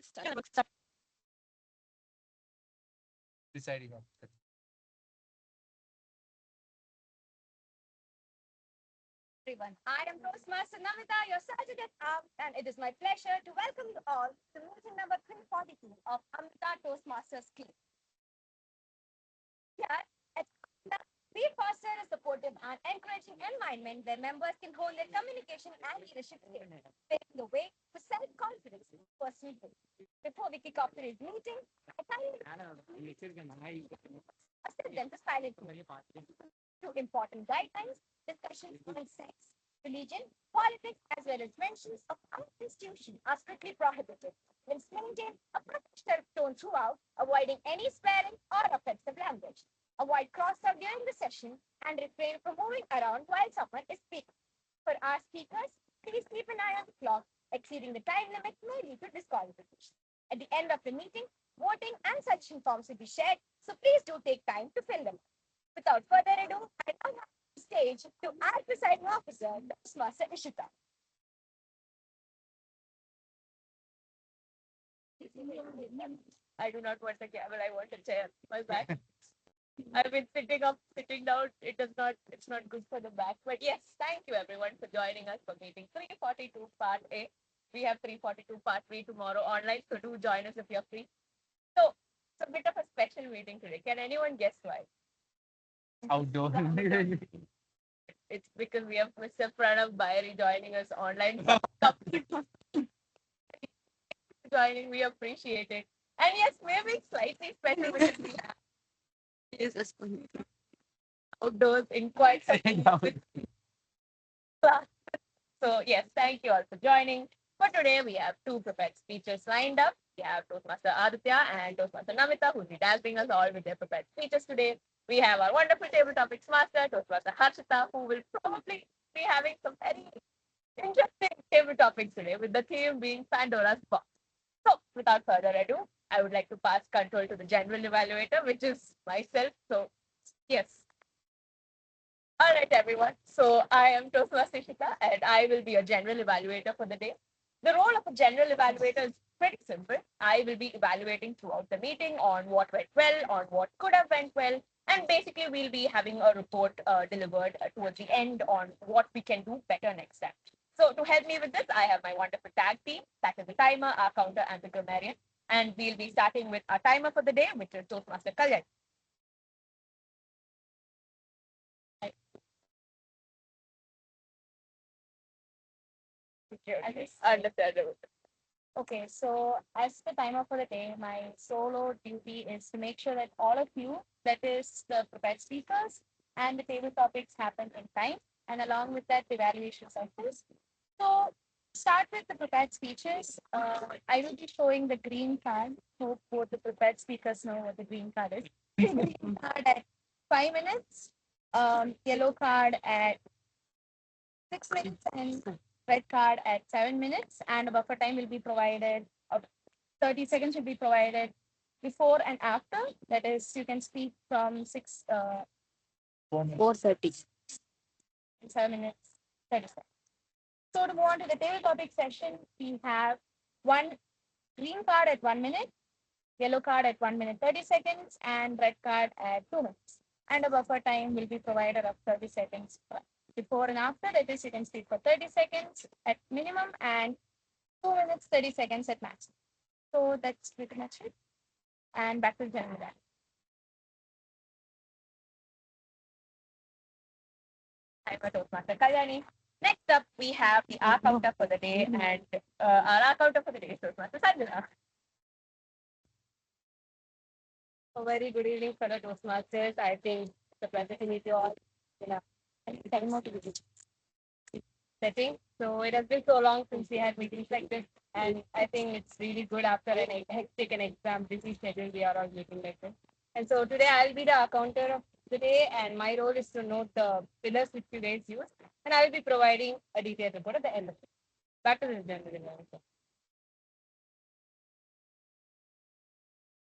Start. Deciding on. Everyone. I am Toastmaster Namita, your sergeant at arms, and it is my pleasure to welcome you all to meeting number 342 of Amrita Toastmasters Club. Here at Amrita, we foster a supportive and encouraging environment where members can hone their communication and leadership skills, paving the way for self-confidence and personal growth. Before we kick off today's meeting, I kindly ask them to silently two important guidelines, discussions on sex, religion, politics, as well as mentions of our institution are strictly prohibited. Let's maintain a professional tone throughout, avoiding any swearing or offensive language. Avoid cross-talk during the session and refrain from moving around while someone is speaking. For our speakers, please keep an eye on the clock. Exceeding the time limit may lead to disqualification. At the end of the meeting, voting and suggestion forms will be shared, so please do take time to fill them. Without further ado, I now have the stage to our presiding officer, Toastmaster Ishita. I do not want the camera, I want a chair. My back. I've been sitting up, sitting down. It's not good for the back. But yes, thank you everyone for joining us for meeting 342 part A. We have 342 part B tomorrow online, so do join us if you're free. So it's a bit of a special meeting today. Can anyone guess why? Outdoor. It's because we have Mr. Pranav Bayari joining us online. Joining, we appreciate it. And yes, maybe it's slightly special because we have Yes, outdoors in quite some class. So yes, thank you all for joining. For today, we have two prepared speeches lined up. We have Toastmaster Aditya and Toastmaster Namita, who will be dazzling us all with their prepared speeches today. We have our wonderful table topics master, Toastmaster Harshita, who will probably be having some very interesting table topics today, with the theme being Pandora's box. So, without further ado, I would like to pass control to the general evaluator, which is myself. So, yes. All right, everyone. So, I am Toastmaster Shita, and I will be your general evaluator for the day. The role of a general evaluator is pretty simple. I will be evaluating throughout the meeting on what went well, on what could have went well, and basically we'll be having a report delivered towards the end on what we can do better next time. So to help me with this, I have my wonderful tag team, that is the timer, our counter, and the grammarian. And we'll be starting with our timer for the day, which is Toastmaster Kalyan. Understandable. Okay, so as the timer for the day, my solo duty is to make sure that all of you, that is the prepared speakers and the table topics, happen in time. And along with that, the evaluation cycles. So start with the prepared speeches. I will be showing the green card. Hope both the prepared speakers know what the green card is. Green card at 5 minutes, yellow card at 6 minutes, and red card at 7 minutes. And a buffer time will be provided. 30 seconds will be provided before and after. That is, you can speak from 4:30. 7 minutes, 30 seconds. So to move on to the table topic session, we have one green card at 1 minute, yellow card at 1 minute 30 seconds, and red card at 2 minutes. And a buffer time will be provided of 30 seconds before and after. That is, you can speak for 30 seconds at minimum and 2 minutes 30 seconds at max. So that's pretty much it. And back to the general. I'm a Toastmaster Kalyani. Next up, we have the R counter for the day, and our R counter for the day is Toastmaster Sanjana. A very good evening, fellow Toastmasters. I think it's a pleasure to meet you all. Yeah, time more to visit. Setting. So it has been so long since we had meetings like this, and I think it's really good after an hectic and exam busy schedule. We are all meeting like this. And so today I'll be the accounter of the day, and my role is to note the pillars which you guys use, and I'll be providing a detailed report at the end of it. Back to the general evaluation.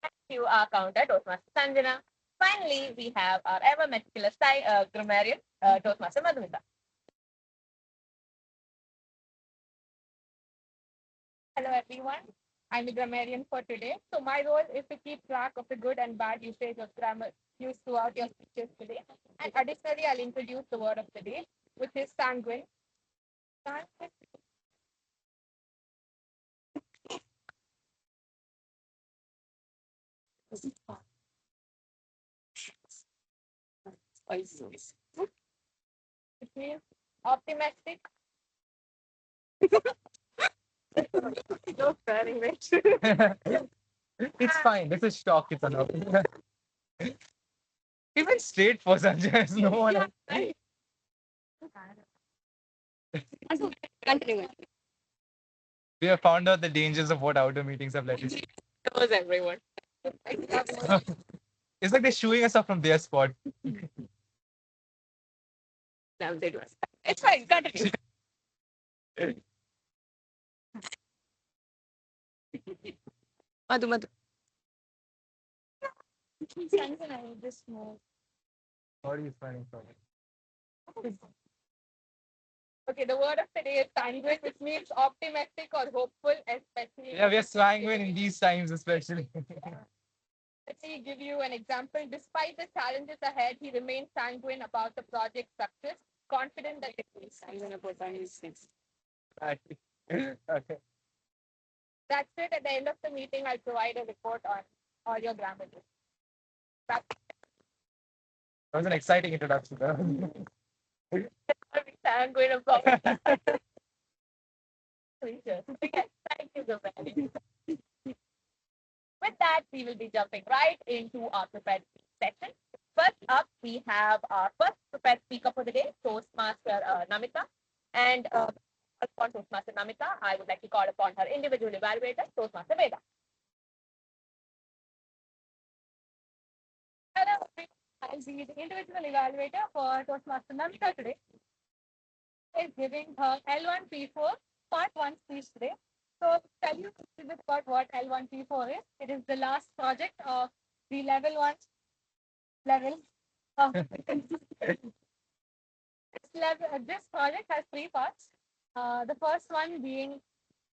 Thank you, our counter, Toastmaster Sanjana. Finally, we have our ever meticulous grammarian, Toastmaster Madhumita. Hello, everyone. I'm the grammarian for today. So my role is to keep track of the good and bad usage of grammar used throughout your speeches today. And additionally, I'll introduce the word of the day, which is sanguine. Sanguine. It means optimistic. No planning, It's fine. This is shock. It's enough. He went straight for Sanjay. No one. Yeah, continue. We have found out the dangers of what outdoor meetings have led to. Knows everyone. It's like they're shooing us up from their spot. Now they do. It's fine. Continue. Madhu. I just move. What are you finding from it? Okay, the word of the day is sanguine, which means optimistic or hopeful, especially. Yeah, we are sanguine in these times, especially. Let me give you an example. Despite the challenges ahead, he remains sanguine about the project's success, confident that it will sanguine about things. Okay. That's it. At the end of the meeting, I'll provide a report on all your grammar. That's That was an exciting introduction. sanguine about. Okay, thank you, Gopal. With that, we will be jumping right into our prepared speech section. First up, we have our first prepared speaker for the day, Toastmaster Namita. And upon Toastmaster Namita, I would like to call upon her individual evaluator, Toastmaster Veda. Hello, I'll be the individual evaluator for Toastmaster Namita today. Is giving her L1P4 part 1 speech today. So tell you a little bit about what L1P4 is. It is the last project of the level 1 level. This project has 3 parts. The first one being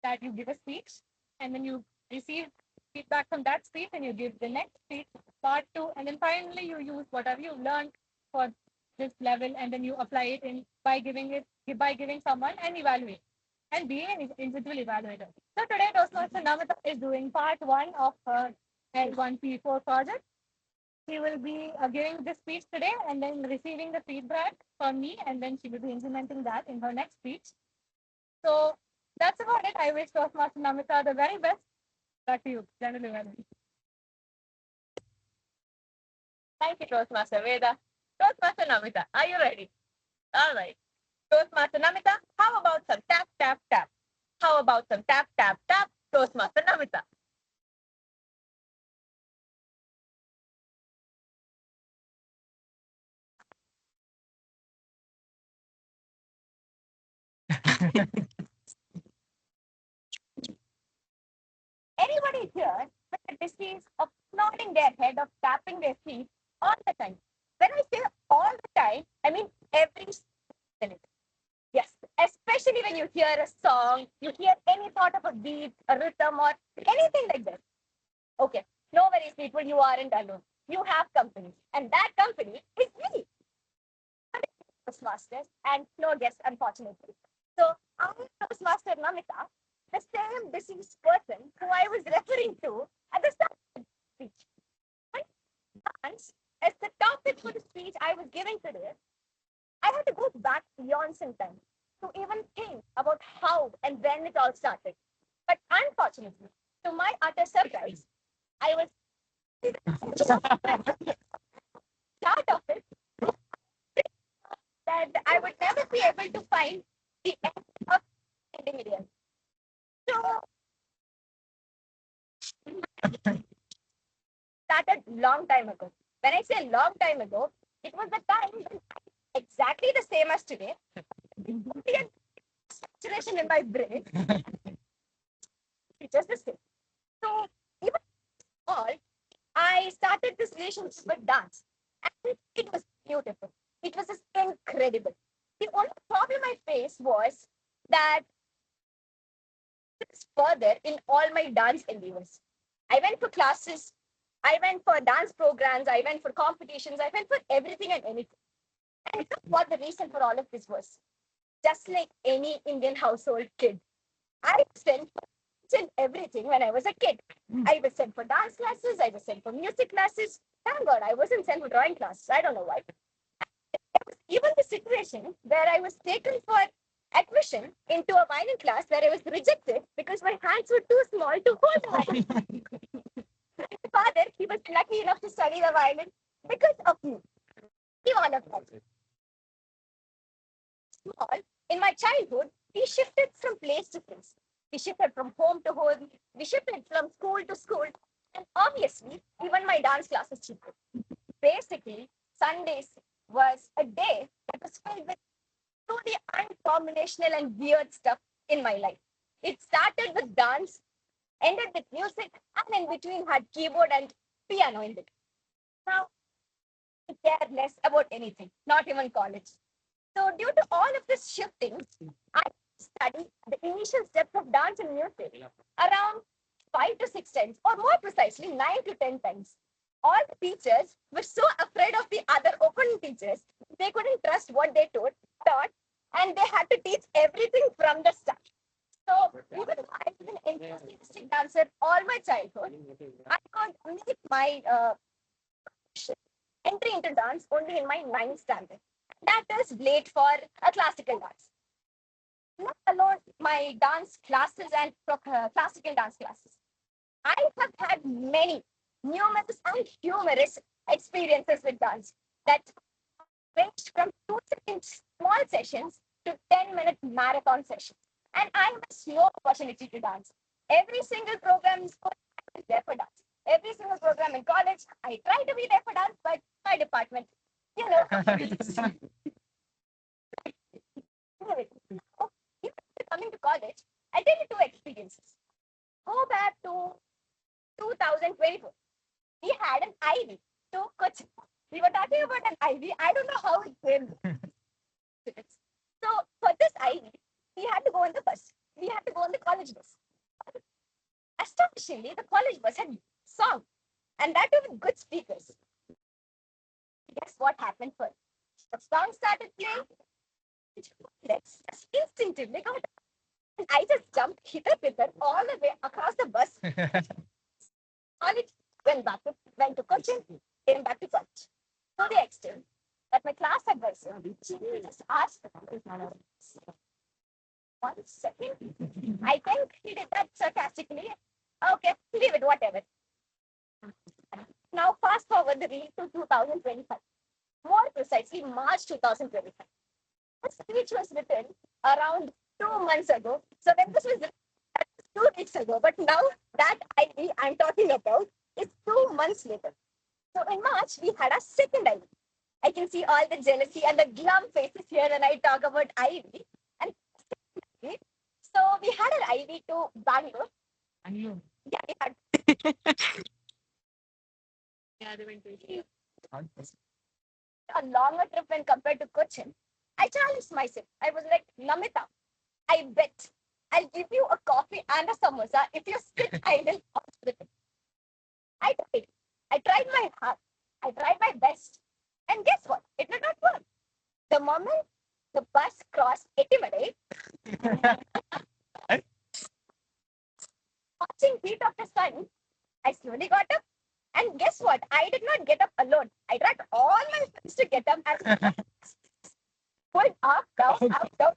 that you give a speech and then you receive feedback from that speech and you give the next speech, part 2, and then finally you use whatever you learned for this level and then you apply it in by giving someone an evaluation and being an individual evaluator. So today Toastmaster Namita is doing part 1 of her L1P4 project. She will be giving this speech today and then receiving the feedback from me, and then she will be implementing that in her next speech. So that's about it. I wish Toastmaster Namita the very best. Back to you, General Evaluation. Thank you, Toastmaster Veda. Toastmaster Namita, are you ready? All right. Toastmaster Namita, how about some tap, tap, tap? How about some tap, tap, tap? Toastmaster Namita. Anybody here with the disease of nodding their head or tapping their feet all the time? When I say all the time, I mean every minute. Yes, especially when you hear a song, you hear any sort of a beat, a rhythm, or anything like that. Okay, no worries, people, you aren't alone. You have company, and that company is me, Toastmasters, and no guest, unfortunately. So, I'm Toastmaster Namita, the same deceased person who I was referring to at the start of the speech. When dance as the topic for the speech I was giving today, I had to go back beyond some time to even think about how and when it all started. But unfortunately, to my utter surprise, I was start of it that I would never be able to find the end of ending it. So started long time ago. When I say long time ago, it was the time when exactly the same as today. Saturation in my brain. It's just the same. So even all, I started this relationship with dance, and it was beautiful. It was just incredible. The only problem I faced was that this further in all my dance endeavors. I went for classes, I went for dance programs, I went for competitions, I went for everything and anything. And you know what the reason for all of this was? Just like any Indian household kid, I was sent for each and everything when I was a kid. I was sent for dance classes, I was sent for music classes. Thank God I wasn't sent for drawing classes. I don't know why. There was even the situation where I was taken for admission into a violin class where I was rejected because my hands were too small to hold the violin. My father, he was lucky enough to study the violin because of me. He all of that. Small, in my childhood, we shifted from place to place. We shifted from home to home. We shifted from school to school. And obviously, even my dance classes shifted. Basically, Sundays was a day that was filled with truly uncombinational and weird stuff in my life. It started with dance, ended with music, and in between had keyboard and piano in it. Now, I care less about anything, not even college. So, due to all of this shifting, I studied the initial steps of dance and music around 5 to 6 times, or more precisely, 9 to 10 times. All the teachers were so afraid of the other open teachers, they couldn't trust what they taught, and they had to teach everything from the start. So, even though I was an enthusiastic dancer all my childhood, I could make my entry into dance only in my ninth standard. That is late for a classical dance. Not alone my dance classes and classical dance classes. I have had many numerous and humorous experiences with dance that ranged from 2 second small sessions to 10-minute marathon sessions. And I have a slow opportunity to dance. Every single program in school, I was there for dance. Every single program in college, I try to be there for dance, but my department, you know. Anyway, so, coming to college, I tell you two experiences. Go back to 2024. We had an IV to Kochi. We were talking about an IV. I don't know how it came. So for this IV, we had to go on the bus. We had to go on the college bus. Astonishingly, the college bus had song, and that too with good speakers. Guess what happened first? The song started playing. Let's just instinctively got. And I just jumped hither hither all the way across the bus. College went to Cochin, came back to college. To the extent that my class advisor, she just asked 1 second. I think he did that sarcastically. Okay, leave it, whatever. Now fast forward the reel to 2025. More precisely, March 2025. The speech was written around 2 months ago. So when this was written, 2 weeks ago, but now that IV I'm talking about is 2 months later. So in March, we had a second IV. I can see all the jealousy and the glum faces here when I talk about IV. And so we had an IV to Bangalore. Yeah, we had. Yeah, they went to a longer trip when compared to Cochin. I challenged myself. I was like, Namita, I bet I'll give you a coffee and a samosa if you sit idle on the trip. I tried. I tried my hard. I tried my best. And guess what? It did not work. The moment the bus crossed Etimare, watching heat of the sun, I slowly got up. And guess what? I did not get up alone. I dragged all my friends to get up and pulled up, down, up, down.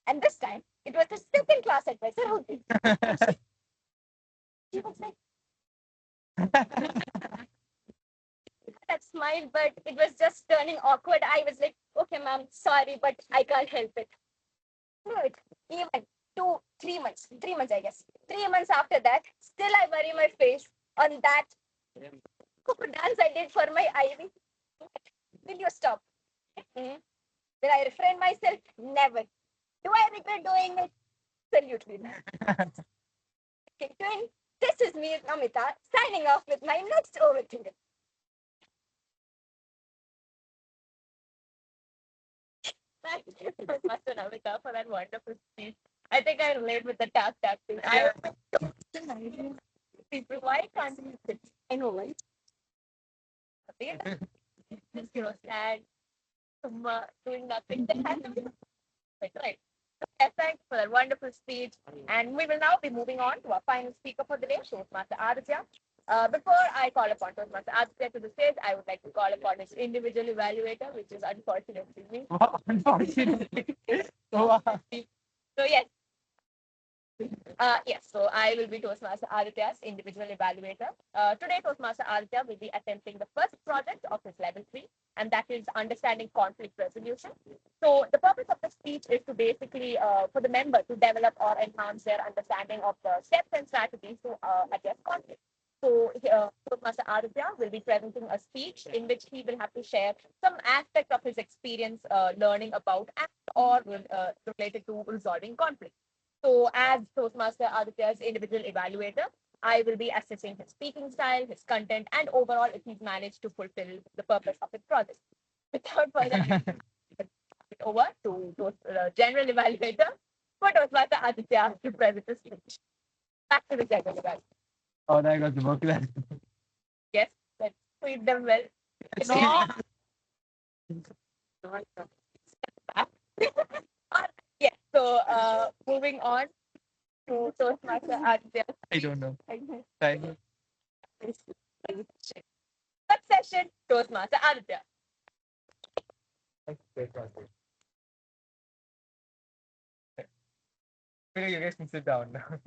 And this time, it was the second class advisor who did. She was like, that smile, but it was just turning awkward. I was like, okay, ma'am, sorry, but I can't help it. No, it even 2, 3 months, 3 months, I guess. 3 months after that, still I bury my face on that dance I did for my IV. Will you stop? Mm-hmm. Will I refrain myself? Never. Do I regret doing it? Absolutely not. Okay, twin, this is me, Amrita, signing off with my next overthinker. Thank you so much, Amrita, for that wonderful speech. I think think I relate with the tap tap thing. I people, why can't you sit? I know, right? Just stand, doing nothing. That has to be right. Yes, thanks for that wonderful speech. And we will now be moving on to our final speaker for the day, Toastmaster Aditya. Before I call upon Toastmaster Aditya to the stage, I would like to call upon his individual evaluator, which is unfortunately me. Unfortunately. Wow. So yes, yes, so I will be Toastmaster Aditya's individual evaluator. Today, Toastmaster Aditya will be attempting the first project of his level 3, and that is understanding conflict resolution. So, the purpose of the speech is to basically for the member to develop or enhance their understanding of the steps and strategies to address conflict. So, Toastmaster Aditya will be presenting a speech in which he will have to share some aspect of his experience learning about and or related to resolving conflict. So, as Toastmaster Aditya's individual evaluator, I will be assessing his speaking style, his content, and overall if he's managed to fulfill the purpose of his project. Without further ado, over to general evaluator for Toastmaster Aditya to present the speech. Back to the general evaluator. Oh, I got the book. Yes, let's treat them well. Yes, so moving on to Toastmaster Aditya. I don't know. Thank you. Succession, Toastmaster Aditya. You guys can sit down now.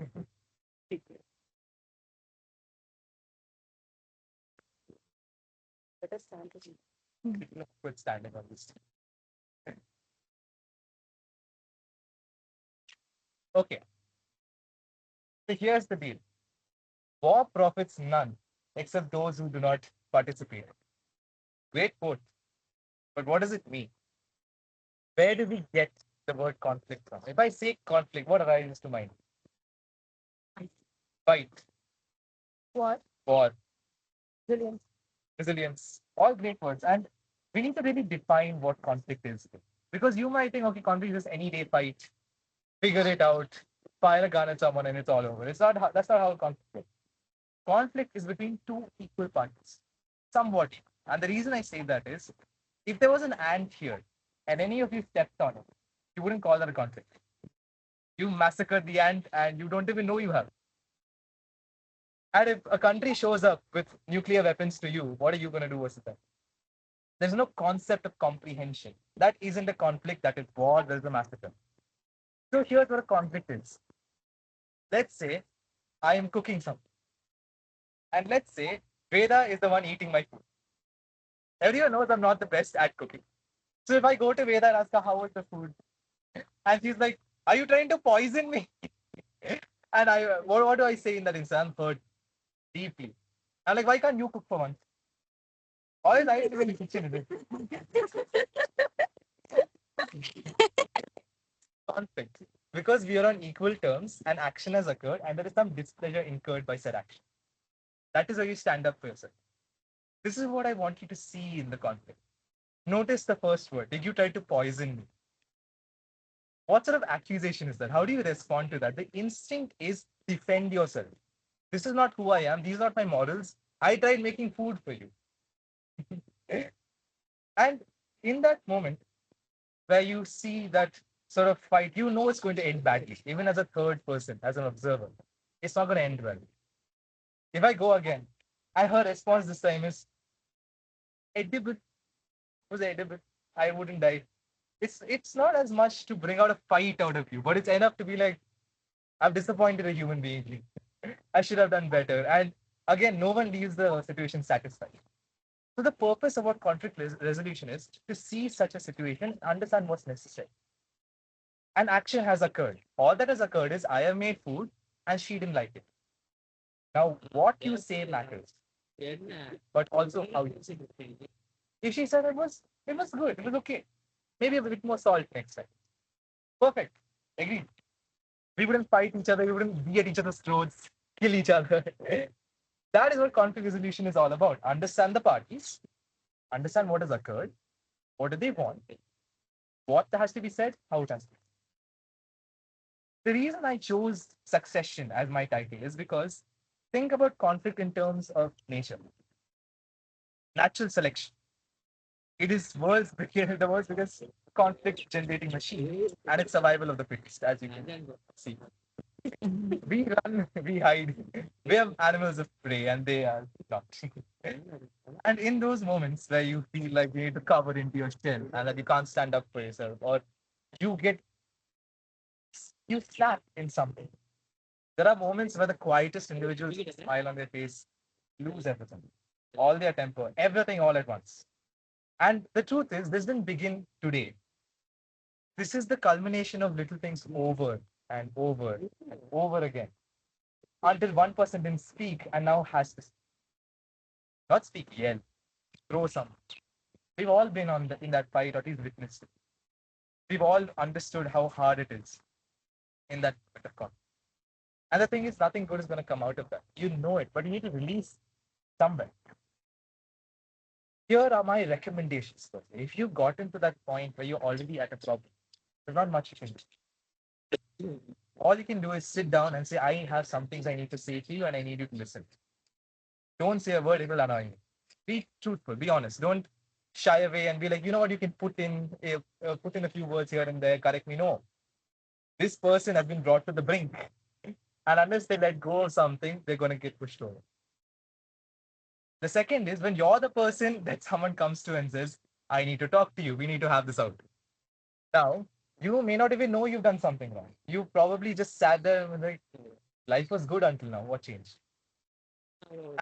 Let us stand. Quit standing on this. Okay. So here's the deal. War profits none except those who do not participate. Great quote. But what does it mean? Where do we get the word conflict from? If I say conflict, what arises to mind? Fight, What? war, Brilliant. resilience, all great words. And we need to really define what conflict is. Because you might think, okay, conflict is any day fight, figure it out, fire a gun at someone and it's all over. It's not how, that's not how conflict is. Conflict is between two equal parties, somewhat. And the reason I say that is, if there was an ant here and any of you stepped on it, you wouldn't call that a conflict. You massacred the ant and you don't even know you have. And if a country shows up with nuclear weapons to you, what are you going to do versus them? There's no concept of comprehension. That isn't a conflict, that is war, there's a massacre. So here's what a conflict is. Let's say I am cooking something. And let's say Veda is the one eating my food. Everyone knows I'm not the best at cooking. So if I go to Veda and ask her, how was the food? And she's like, are you trying to poison me? And what do I say in that instant? I'm hurt deeply. I'm like, why can't you cook for once? All I do in the kitchen is conflict. Because we are on equal terms and action has occurred and there is some displeasure incurred by said action. That is where you stand up for yourself. This is what I want you to see in the conflict. Notice the first word. Did you try to poison me? What sort of accusation is that? How do you respond to that? The instinct is defend yourself. This is not who I am. These are not my morals. I tried making food for you. And in that moment where you see that sort of fight, you know it's going to end badly, even as a third person, as an observer. It's not going to end well. If I go again, and her response this time is edible. It was edible. I wouldn't die. It's not as much to bring out a fight out of you, but it's enough to be like, I've disappointed a human being. I should have done better. And again, no one leaves the situation satisfied. So the purpose of what conflict resolution is to see such a situation, understand what's necessary. An action has occurred. All that has occurred is I have made food and she didn't like it. Now, what you say matters, but also how you say it. If she said it was good, it was okay. Maybe a bit more salt next time. Perfect. Agreed. We wouldn't fight each other. We wouldn't be at each other's throats, kill each other. That is what conflict resolution is all about. Understand the parties, understand what has occurred, what do they want, what has to be said, how it has to be. The reason I chose succession as my title is because think about conflict in terms of nature, natural selection. It is the world's biggest conflict generating machine, and it's survival of the fittest, as you can see. We run, we hide. We have animals of prey, and they are not. And in those moments where you feel like you need to cover into your shell and that you can't stand up for yourself, or you get you snap in something. There are moments where the quietest individuals smile on their face, lose everything, all their temper, everything all at once. And the truth is, this didn't begin today. This is the culmination of little things over and over and over again until one person didn't speak and now has to not speak, yell, throw some. We've all been in that fight or at least witnessed it. We've all understood how hard it is in that bit of conflict. And the thing is, nothing good is going to come out of that. You know it, but you need to release somewhere. Here are my recommendations. If you've gotten to that point where you're already at a problem, there's not much you can do. All you can do is sit down and say, I have some things I need to say to you and I need you to listen. Don't say a word, it will annoy you. Be truthful, be honest. Don't shy away and be like, you know what, you can put in a few words here and there, correct me. No. This person has been brought to the brink. And unless they let go of something, they're going to get pushed over. The second is when you're the person that someone comes to and says, I need to talk to you. We need to have this out. Now, you may not even know you've done something wrong. You probably just sat there and like, life was good until now. What changed?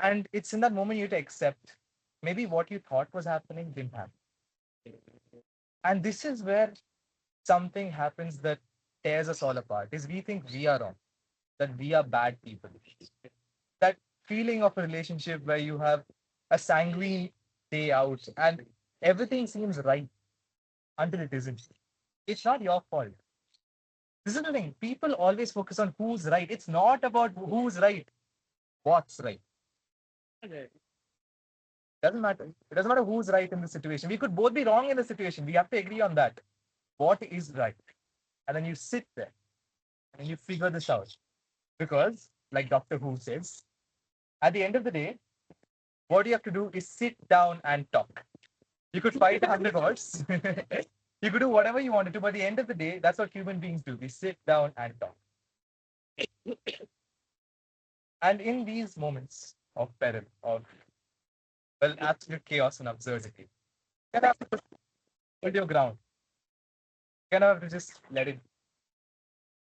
And it's in that moment you have to accept maybe what you thought was happening didn't happen. And this is where something happens that tears us all apart is we think we are wrong, that we are bad people. That feeling of a relationship where you have a sanguine day out and everything seems right until it isn't. It's not your fault. This is the thing. People always focus on who's right. It's not about who's right, what's right. Doesn't matter. It doesn't matter who's right in the situation. We could both be wrong in the situation. We have to agree on that. What is right? And then you sit there and you figure this out. Because, like Doctor Who says, at the end of the day, what you have to do is sit down and talk. You could fight 100 horse. You could do whatever you wanted to, but at the end of the day, that's what human beings do. We sit down and talk. And in these moments of peril, of well, absolute chaos and absurdity, you have to hold your ground. You have to just let it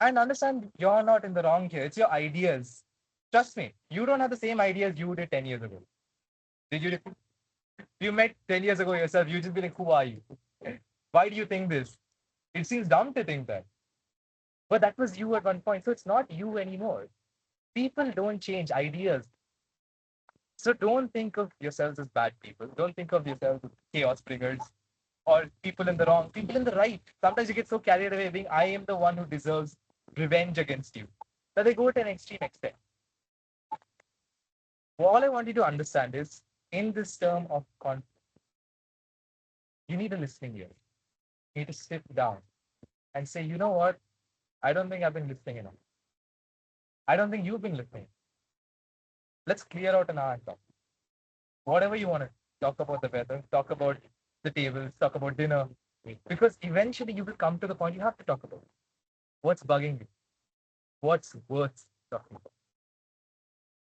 and understand you're not in the wrong here. It's your ideas. Trust me, you don't have the same ideas you did 10 years ago. Did you? You met 10 years ago yourself, you just be like, who are you? Why do you think this? It seems dumb to think that. But that was you at one point. So it's not you anymore. People don't change ideas. So don't think of yourselves as bad people. Don't think of yourselves as chaos bringers or people in the wrong, people in the right. Sometimes you get so carried away being, I am the one who deserves revenge against you, that they go to an extreme extent. All I want you to understand is in this term of conflict, you need a listening ear. You need to sit down and say, you know what? I don't think I've been listening enough. I don't think you've been listening. Let's clear out an hour and talk. Whatever you want to talk about the weather, talk about the tables, talk about dinner. Because eventually you will come to the point you have to talk about what's bugging you, what's worth talking about.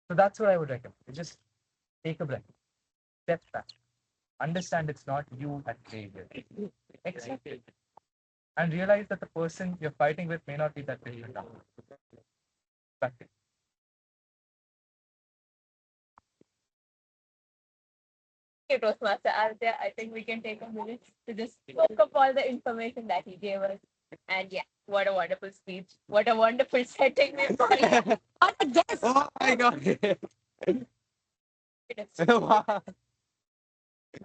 So that's what I would recommend. Just take a breath, step back, understand it's not you at play here. Accept it. And realize that the person you're fighting with may not be that different. Back to you. It was Master Arthur. I think we can take a minute to just soak up all the information that he gave us. And yeah, what a wonderful speech. What a wonderful setting we've got. On a guest. Oh my god. Wow.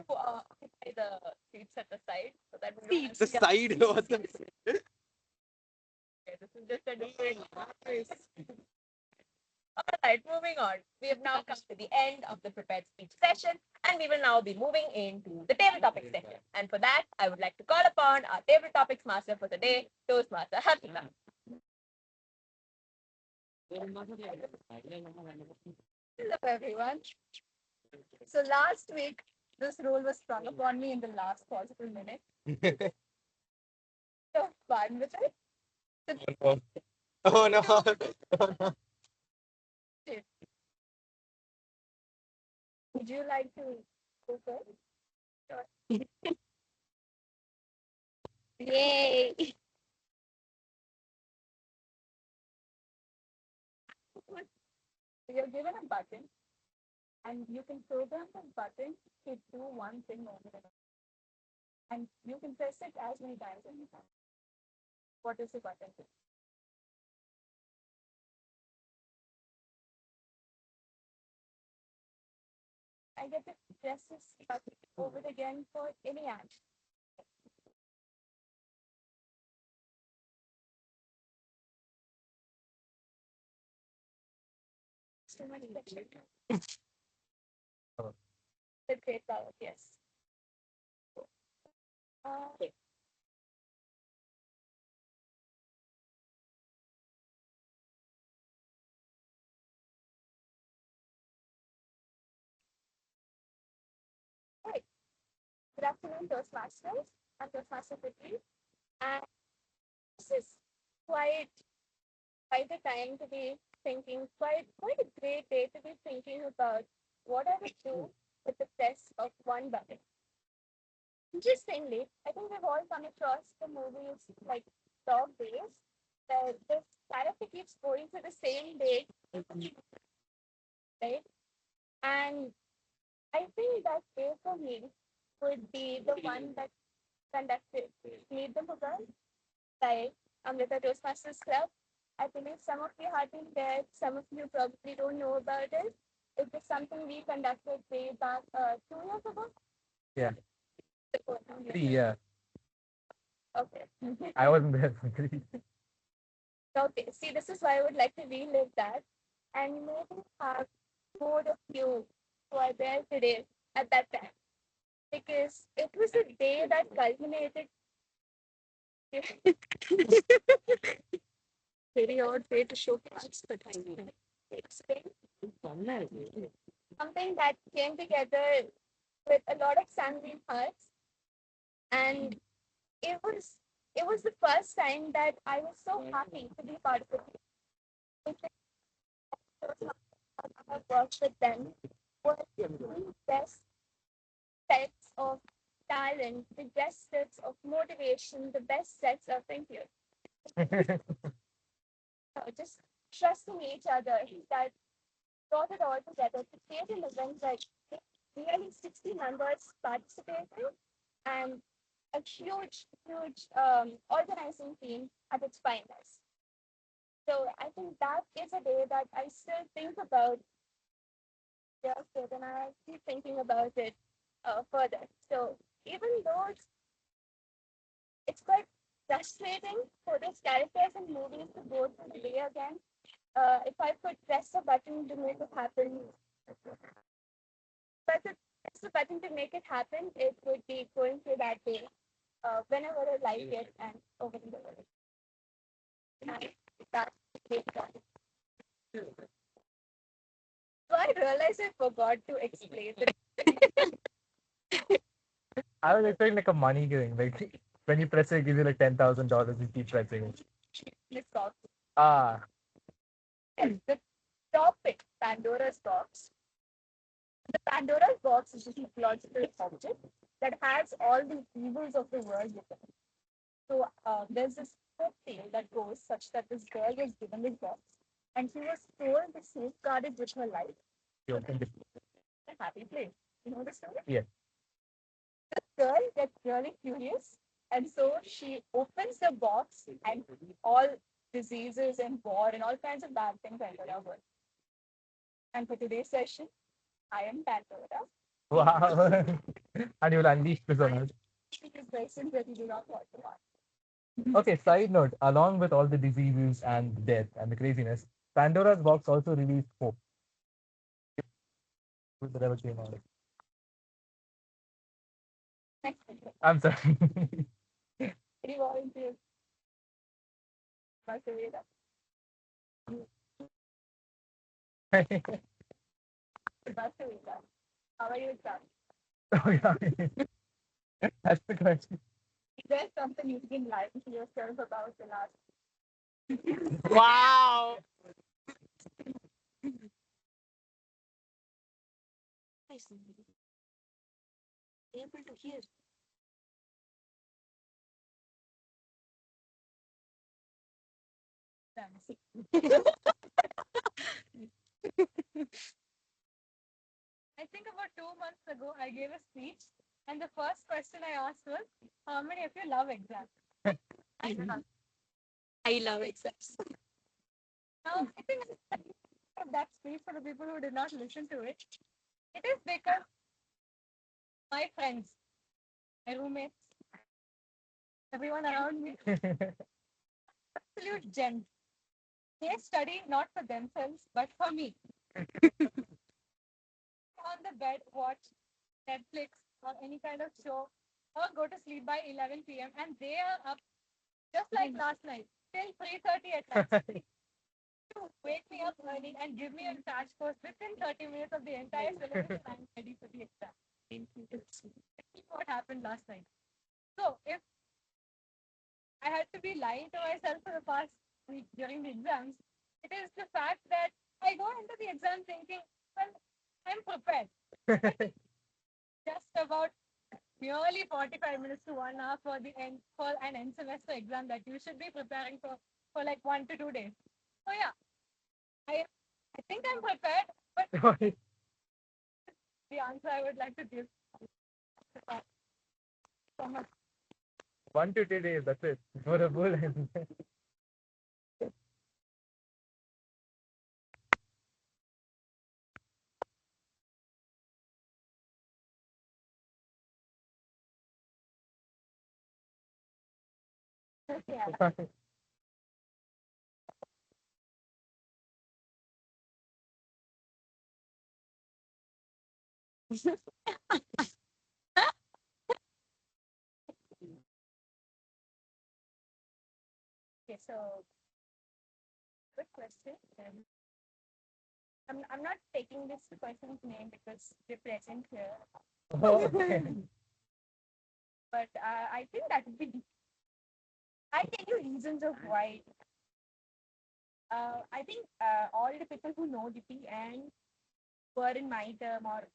Occupy the seats at the side so that we don't It's the side. What the- Okay, this is just a different. All right, moving on. We have now come to the end of the prepared speech session, and we will now be moving into the table topics session. And for that, I would like to call upon our table topics master for the day, Toastmaster Harshita. Hello, everyone. So last week, this role was sprung upon me in the last possible minute. So fun with it. So, Oh no. would you like to go first? Sure. Yay! You're given a button, and you can program the button to do one thing only, and you can press it as many times as you want. What is the button? I get to press this button over again for any action. So much pressure. With great power, yes. Uh, right. Good afternoon, Toastmasters. I'm Toastmaster Prithvi, and this is quite quite a time to be thinking, quite a great day to be thinking about what I would do with the press of one button. Interestingly, I think we've all come across the movies like Dog Days, where this character keeps going to the same date, right? And I think that day for me would be the one that conducted Meet the Mughal by Amrita Toastmasters Club. I believe some of you have been there, some of you probably don't know about it. It was something we conducted way back 2 years ago. Yeah. Before 2 years 3, ago. yeah. Okay. I wasn't there for 3. Okay. See, this is why I would like to relive that and maybe have more of you who are there today at that time. Because it was a day that culminated. Very odd way to show parts, but I will explain. Something that came together with a lot of sanguine hearts, and it was it was the first time that I was so happy to be part of it. I worked with them were the best sets of talent, the best sets of motivation, the best sets of thank you. Just trusting each other that brought it all together to create an event like nearly 60 members participating and a huge organizing team at its finest. So I think that is a day that I still think about just it, and I keep thinking about it further. So even though it's quite frustrating for those characters and movies to go through the day again, if I could press a button to make it happen, if I could press the button to make it happen, it would be going through that day whenever I like it and over and over. And that's it. So I realized I forgot to explain it. I was expecting like a money thing. Like when you press it, it gives you like $10,000. You keep pressing it. This box. Ah. Yes, the topic, Pandora's box. The Pandora's box is a mythological object that has all the evils of the world within it. So there's this folk tale that goes such that this girl was given this box and she was told to safeguard it with her life. You opened it. A happy place. You know the story? Yeah. This girl gets really curious and so she opens the box and all diseases and war and all kinds of bad things enter our world. And for today's session, I am Pandora. Wow. And you'll unleash this on us. Because persons that you do not want to watch. Okay, side note, along with all the diseases and death and the craziness, Pandora's box also released hope. With the rebel came out. Next video. I'm sorry. Any volunteers? Margarita. How are you, Sam? Oh, yeah. That's the question. Is there something you can lie to yourself about the last? Wow. Able to hear. I think about 2 months ago, I gave a speech, and the first question I asked was, "How many of you love exams?" I love. I love exams. Now, I think that speech for the people who did not listen to it, it is because my friends, my roommates, everyone around me, absolute gems. They study not for themselves, but for me. On the bed, watch Netflix or any kind of show, or go to sleep by 11 p.m. and they are up just like last night till 3:30 at night to wake me up early and give me a crash course within 30 minutes of the entire syllabus and I'm ready for the exam. That's what happened last night. So if I had to be lying to myself for the past week during the exams, it is the fact that I go into the exam thinking, well, I'm prepared. Just about nearly 45 minutes to 1 hour for the end for an end semester exam that you should be preparing for like 1 to 2 days. So yeah, I think I'm prepared, but the answer I would like to give so much. 1 to 2 days, that's it. For a bull. Yeah. Okay, so good question. And I'm not taking this person's name because they're present here, Oh, okay. but I think that would be. I tell you reasons of why. I think all the people who know Dipi and were in my term or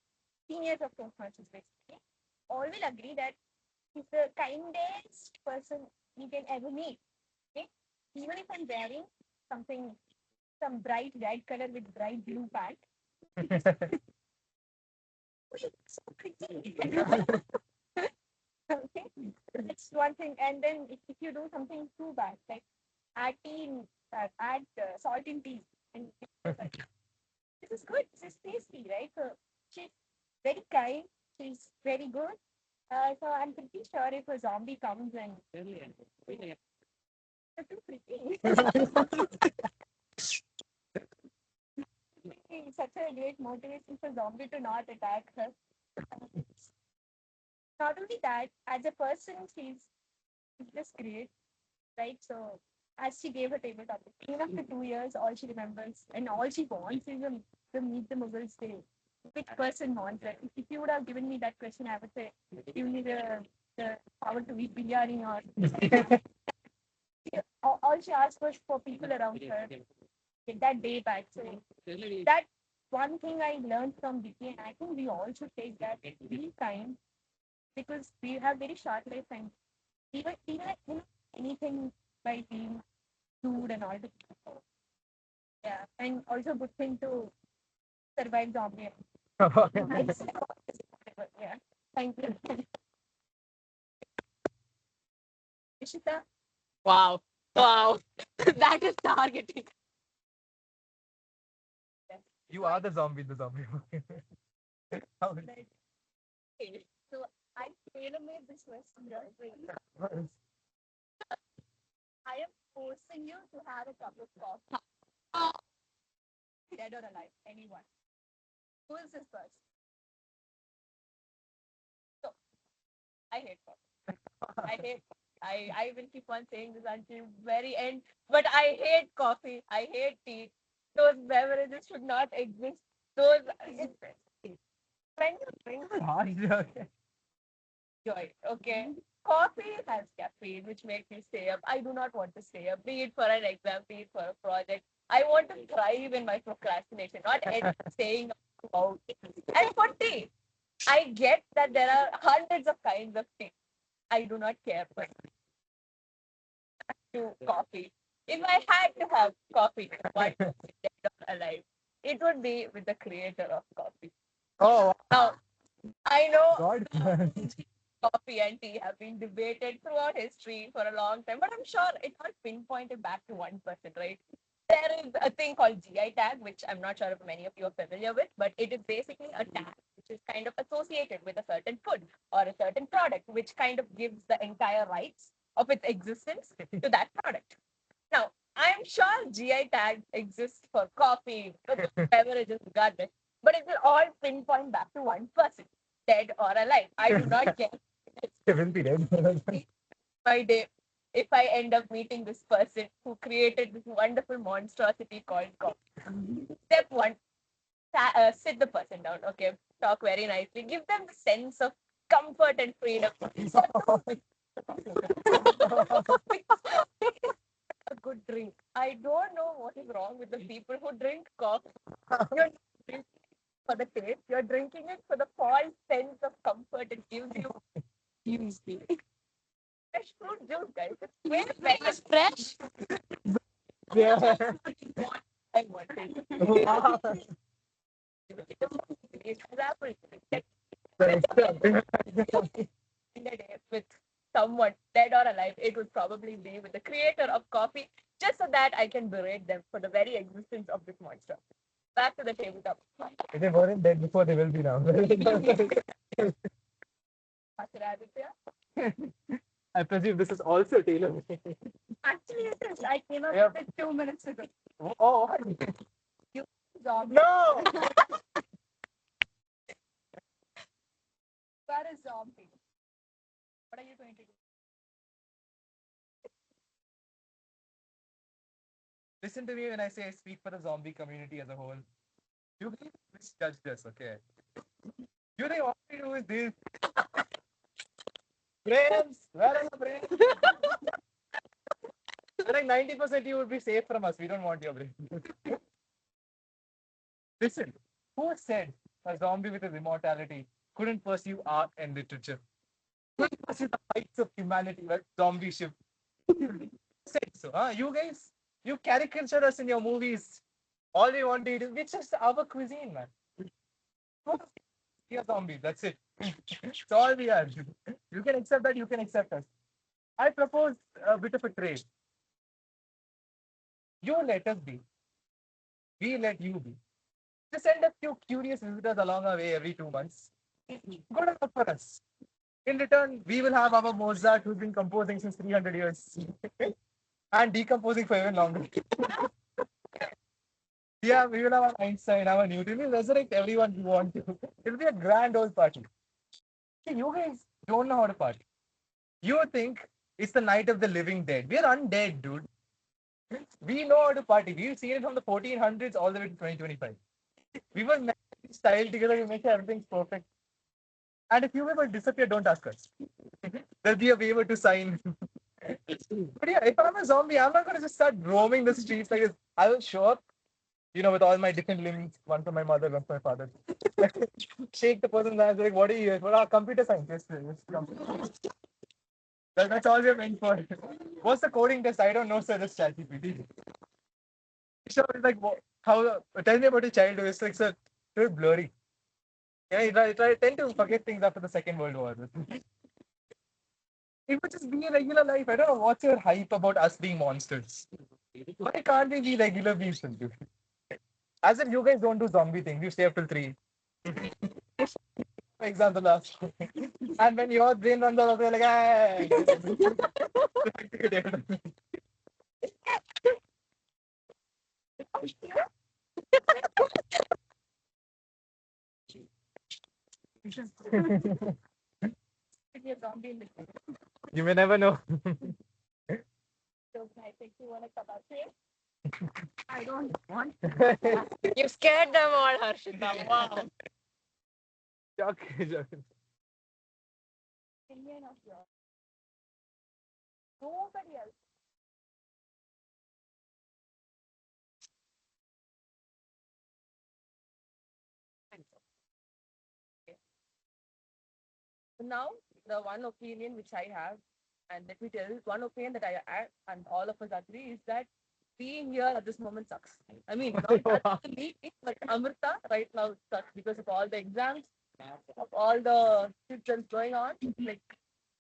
seniors of Toastmasters basically all will agree that he's the kindest person you can ever meet. Okay? Even if I'm wearing something, some bright red color with bright blue pant, oh, you're so pretty. Okay? That's one thing. And then if you do something too bad, like add tea, add salt in tea, and like, this is good. This is tasty, right? So she's very kind. She's very good. So I'm pretty sure if a zombie comes and you're too pretty, it's such a great motivation for zombie to not attack her. Not only that, as a person, she's just great, right? So as she gave her table topic, even after 2 years, all she remembers and all she wants is the Meet the Mughals day. Which person wants it? If you would have given me that question, I would say, give me the power to eat biryani or all she asked was for people around her. Get that day back. So that one thing I learned from Vicky, and I think we all should take that. Be kind because we have very short life and even anything by being rude and all. Yeah, and also good thing to survive zombie. Yeah, thank you. Ishita. Wow. Wow. That is targeting. You are the zombie in the zombie movie. How is Okay, so I tailor-made this question right. it? I am forcing you to have a cup of coffee. Dead or alive, anyone. Who is this first? So I hate coffee. I hate. I will keep on saying this until very end. But I hate coffee. I hate tea. Those beverages should not exist. Those when you drink Okay. joy, okay. Coffee has caffeine, which makes you stay up. I do not want to stay up, be it for an exam, be it for a project. I want to thrive in my procrastination, not staying up out. And for tea, I get that there are hundreds of kinds of tea. I do not care for to coffee. If I had to have coffee, one dead or alive, it would be with the creator of coffee. Oh Now, I know God. coffee and tea have been debated throughout history for a long time, but I'm sure it's not pinpointed back to one person, right? There is a thing called GI tag, which I'm not sure if many of you are familiar with, but it is basically a tag which is kind of associated with a certain food or a certain product, which kind of gives the entire rights of its existence to that product. Now, I'm sure GI tag exists for coffee, beverages, regardless, but it will all pinpoint back to one person, dead or alive. I do not care. Seven period. My day if I end up meeting this person who created this wonderful monstrosity called coffee. Step one, sit the person down, okay? Talk very nicely. Give them the sense of comfort and freedom. A good drink. I don't know what is wrong with the people who drink coffee. You're not drinking it for the taste, you're drinking it for the false sense of comfort it gives you. Fresh fruit juice, guys. It's way better. Fresh. Yeah. I want it. It's apple. In a day with someone dead or alive, it would probably be with the creator of coffee, just so that I can berate them for the very existence of this monster. Back to the tabletop. If they weren't dead before, they will be now. Master Aditya. I presume this is also tailor. Actually, it is. I came up Yep. with it 2 minutes ago. Oh, You zombie. no! That is zombie. What are you going to do? Listen to me when I say I speak for the zombie community as a whole. You can misjudge this, okay? You think all we do is this. Friends, where are the friends? I think 90% you would be safe from us. We don't want your brain. Listen, who said a zombie with his immortality couldn't pursue art and literature? Couldn't pursue the heights of humanity like zombie ship? Said so, huh? You guys, you caricature us in your movies. All we want to eat is it's just our cuisine, man. We are zombies. That's it. That's all we are. You can accept that. You can accept us. I propose a bit of a trade. You let us be. We let you be. Just send a few curious visitors along our way every 2 months. Good enough for us. In return, we will have our Mozart who's been composing since 300 years and decomposing for even longer. Yeah, we will have our Einstein, our Newton. We'll resurrect everyone we want to. It'll be a grand old party. See, you guys don't know how to party. You think it's the night of the living dead. We're undead, dude. We know how to party. We've seen it from the 1400s all the way to 2025. We were meant to style together. We make sure everything's perfect. And if you ever disappear, don't ask us. There'll be a waiver to sign. But yeah, if I'm a zombie, I'm not going to just start roaming the streets like this. I will show up, with all my different limbs, one from my mother, one from my father. Shake the person's hands, like, what are you here for? Computer science. Yes, sir. Yes, that's all we're meant for. What's the coding test? I don't know, sir. Just ChatGPT. So it's like, how? Tell me about your childhood. It's like, sir, it's blurry. Yeah, I tend to forget things after the Second World War. It would just be a regular life. I don't know what's your hype about us being monsters. Why can't we be regular people? Dude? As if you guys don't do zombie things. You stay up till 3. For example, last. And when your brain runs out, you're like, hey. Be a zombie in the You may never know. so I think you want to come up here. I don't want. You scared them all, Harshita. Wow. Opinion of yours. Nobody else. Okay. So now, the one opinion which I have, and let me tell you, one opinion that I have, and all of us agree, is that being here at this moment sucks. I mean, not just me, but Amrita right now sucks because of all the exams, of all the shit that's going on, like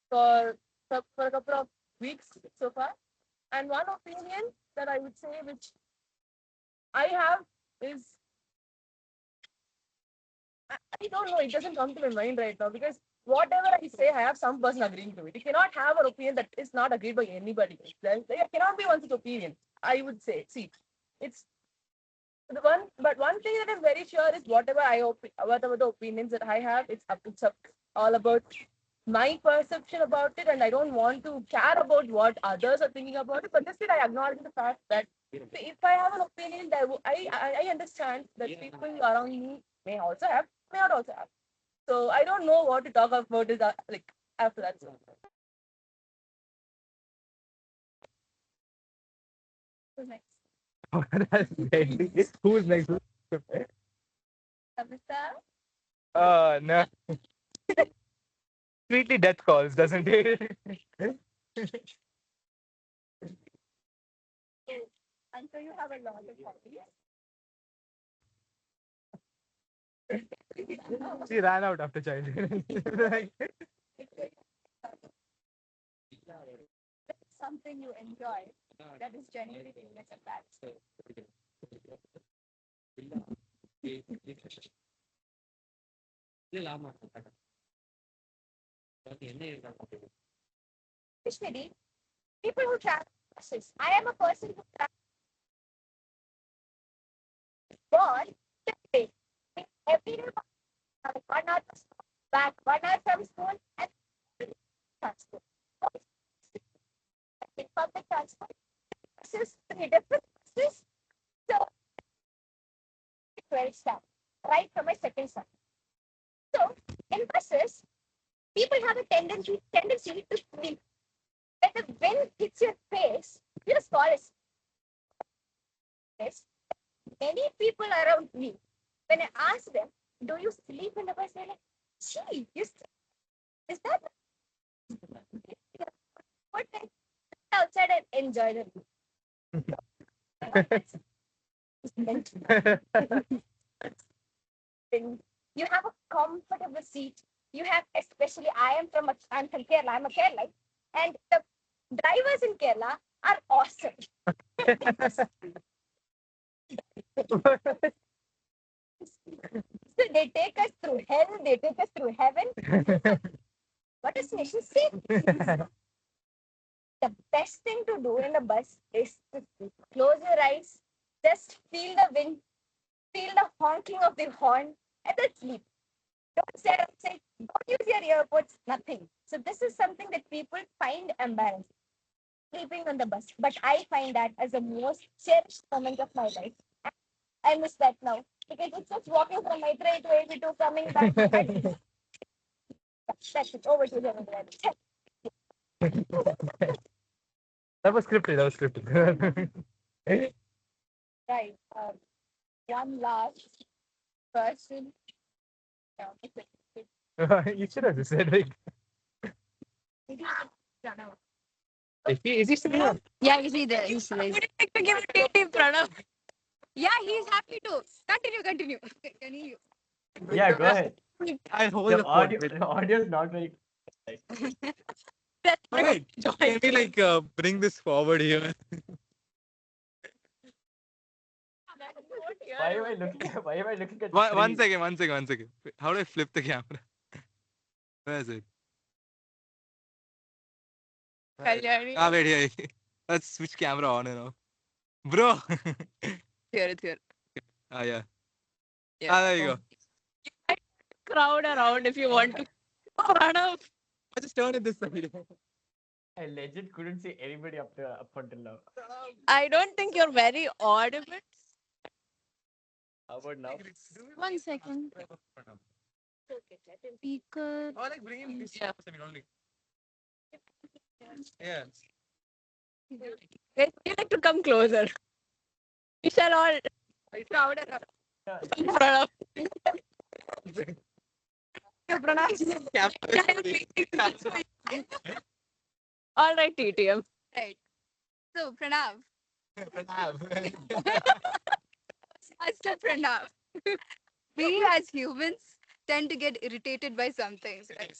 for a couple of weeks so far. And one opinion that I would say, which I have, is I don't know. It doesn't come to my mind right now because whatever I say, I have some person agreeing to it. You cannot have an opinion that is not agreed by anybody. There cannot be one such opinion. I would say. See, it's the one, but one thing that I'm very sure is whatever the opinions that I have, it's all about my perception about it, and I don't want to care about what others are thinking about it. But just that I acknowledge the fact that if I have an opinion, I understand that people around me may also have, may not also have. So I don't know what to talk about it like after that. So. Who's next? Who's next? Amrita? No. Sweetly death calls, doesn't it? And so you have a lot of hobbies. She ran out after childhood. Like, Something you enjoy that is genuinely famous at that. Especially people who travel buses. I am a person who travels born every day, 1 hour back, 1 hour from school, and transport. In public transport, buses, 3 different buses. So, 12 stop, right from my second stop. So, in buses, people have a tendency to sleep. When the wind hits your face, you just fall asleep. Many people around me, when I ask them, do you sleep in the bus? They're like, gee, is that what I outside and enjoy the view? You have a comfortable seat. You have, especially, I'm from Kerala, I'm a Kerala, and the drivers in Kerala are awesome. So they take us through hell, they take us through heaven. What does nation say? The best thing to do in a bus is to close your eyes, just feel the wind, feel the honking of the horn, and then sleep. Don't say, don't use your earbuds, nothing. So this is something that people find embarrassing, sleeping on the bus. But I find that as the most cherished moment of my life. I miss that now because it's just walking from my train to 82, coming back. That's it. Over to the that was scripted. That was scripted. right. One last person. You should have just said like. Is he still here? Yeah, he's there. He's there. Would you like to give it to Pranav? Yeah, he's happy to. Continue. Continue. Yeah, go ahead. I'll hold The the audio, phone. the audio is not very. Wait, can we like bring this forward here? Why am I looking? Why am I looking at? One screen? second, one second, one second. How do I flip the camera? Where is it? Kalyani. Ah, wait here. Let's switch camera on and off. Bro. Here, it's here. Ah, yeah. Yeah. Ah, there you go. Crowd around if you want to. Pranav. I just turn it this side. I legit couldn't see anybody up until now. I don't think you're very audible. How about now? 1 second. Speaker. Or like bring in this second only. Yeah. Guys, you like to come closer. We shall all crowd around Yeah, in front of all right, TTM. Right. So, Pranav. Master Pranav. We as humans tend to get irritated by some things, right?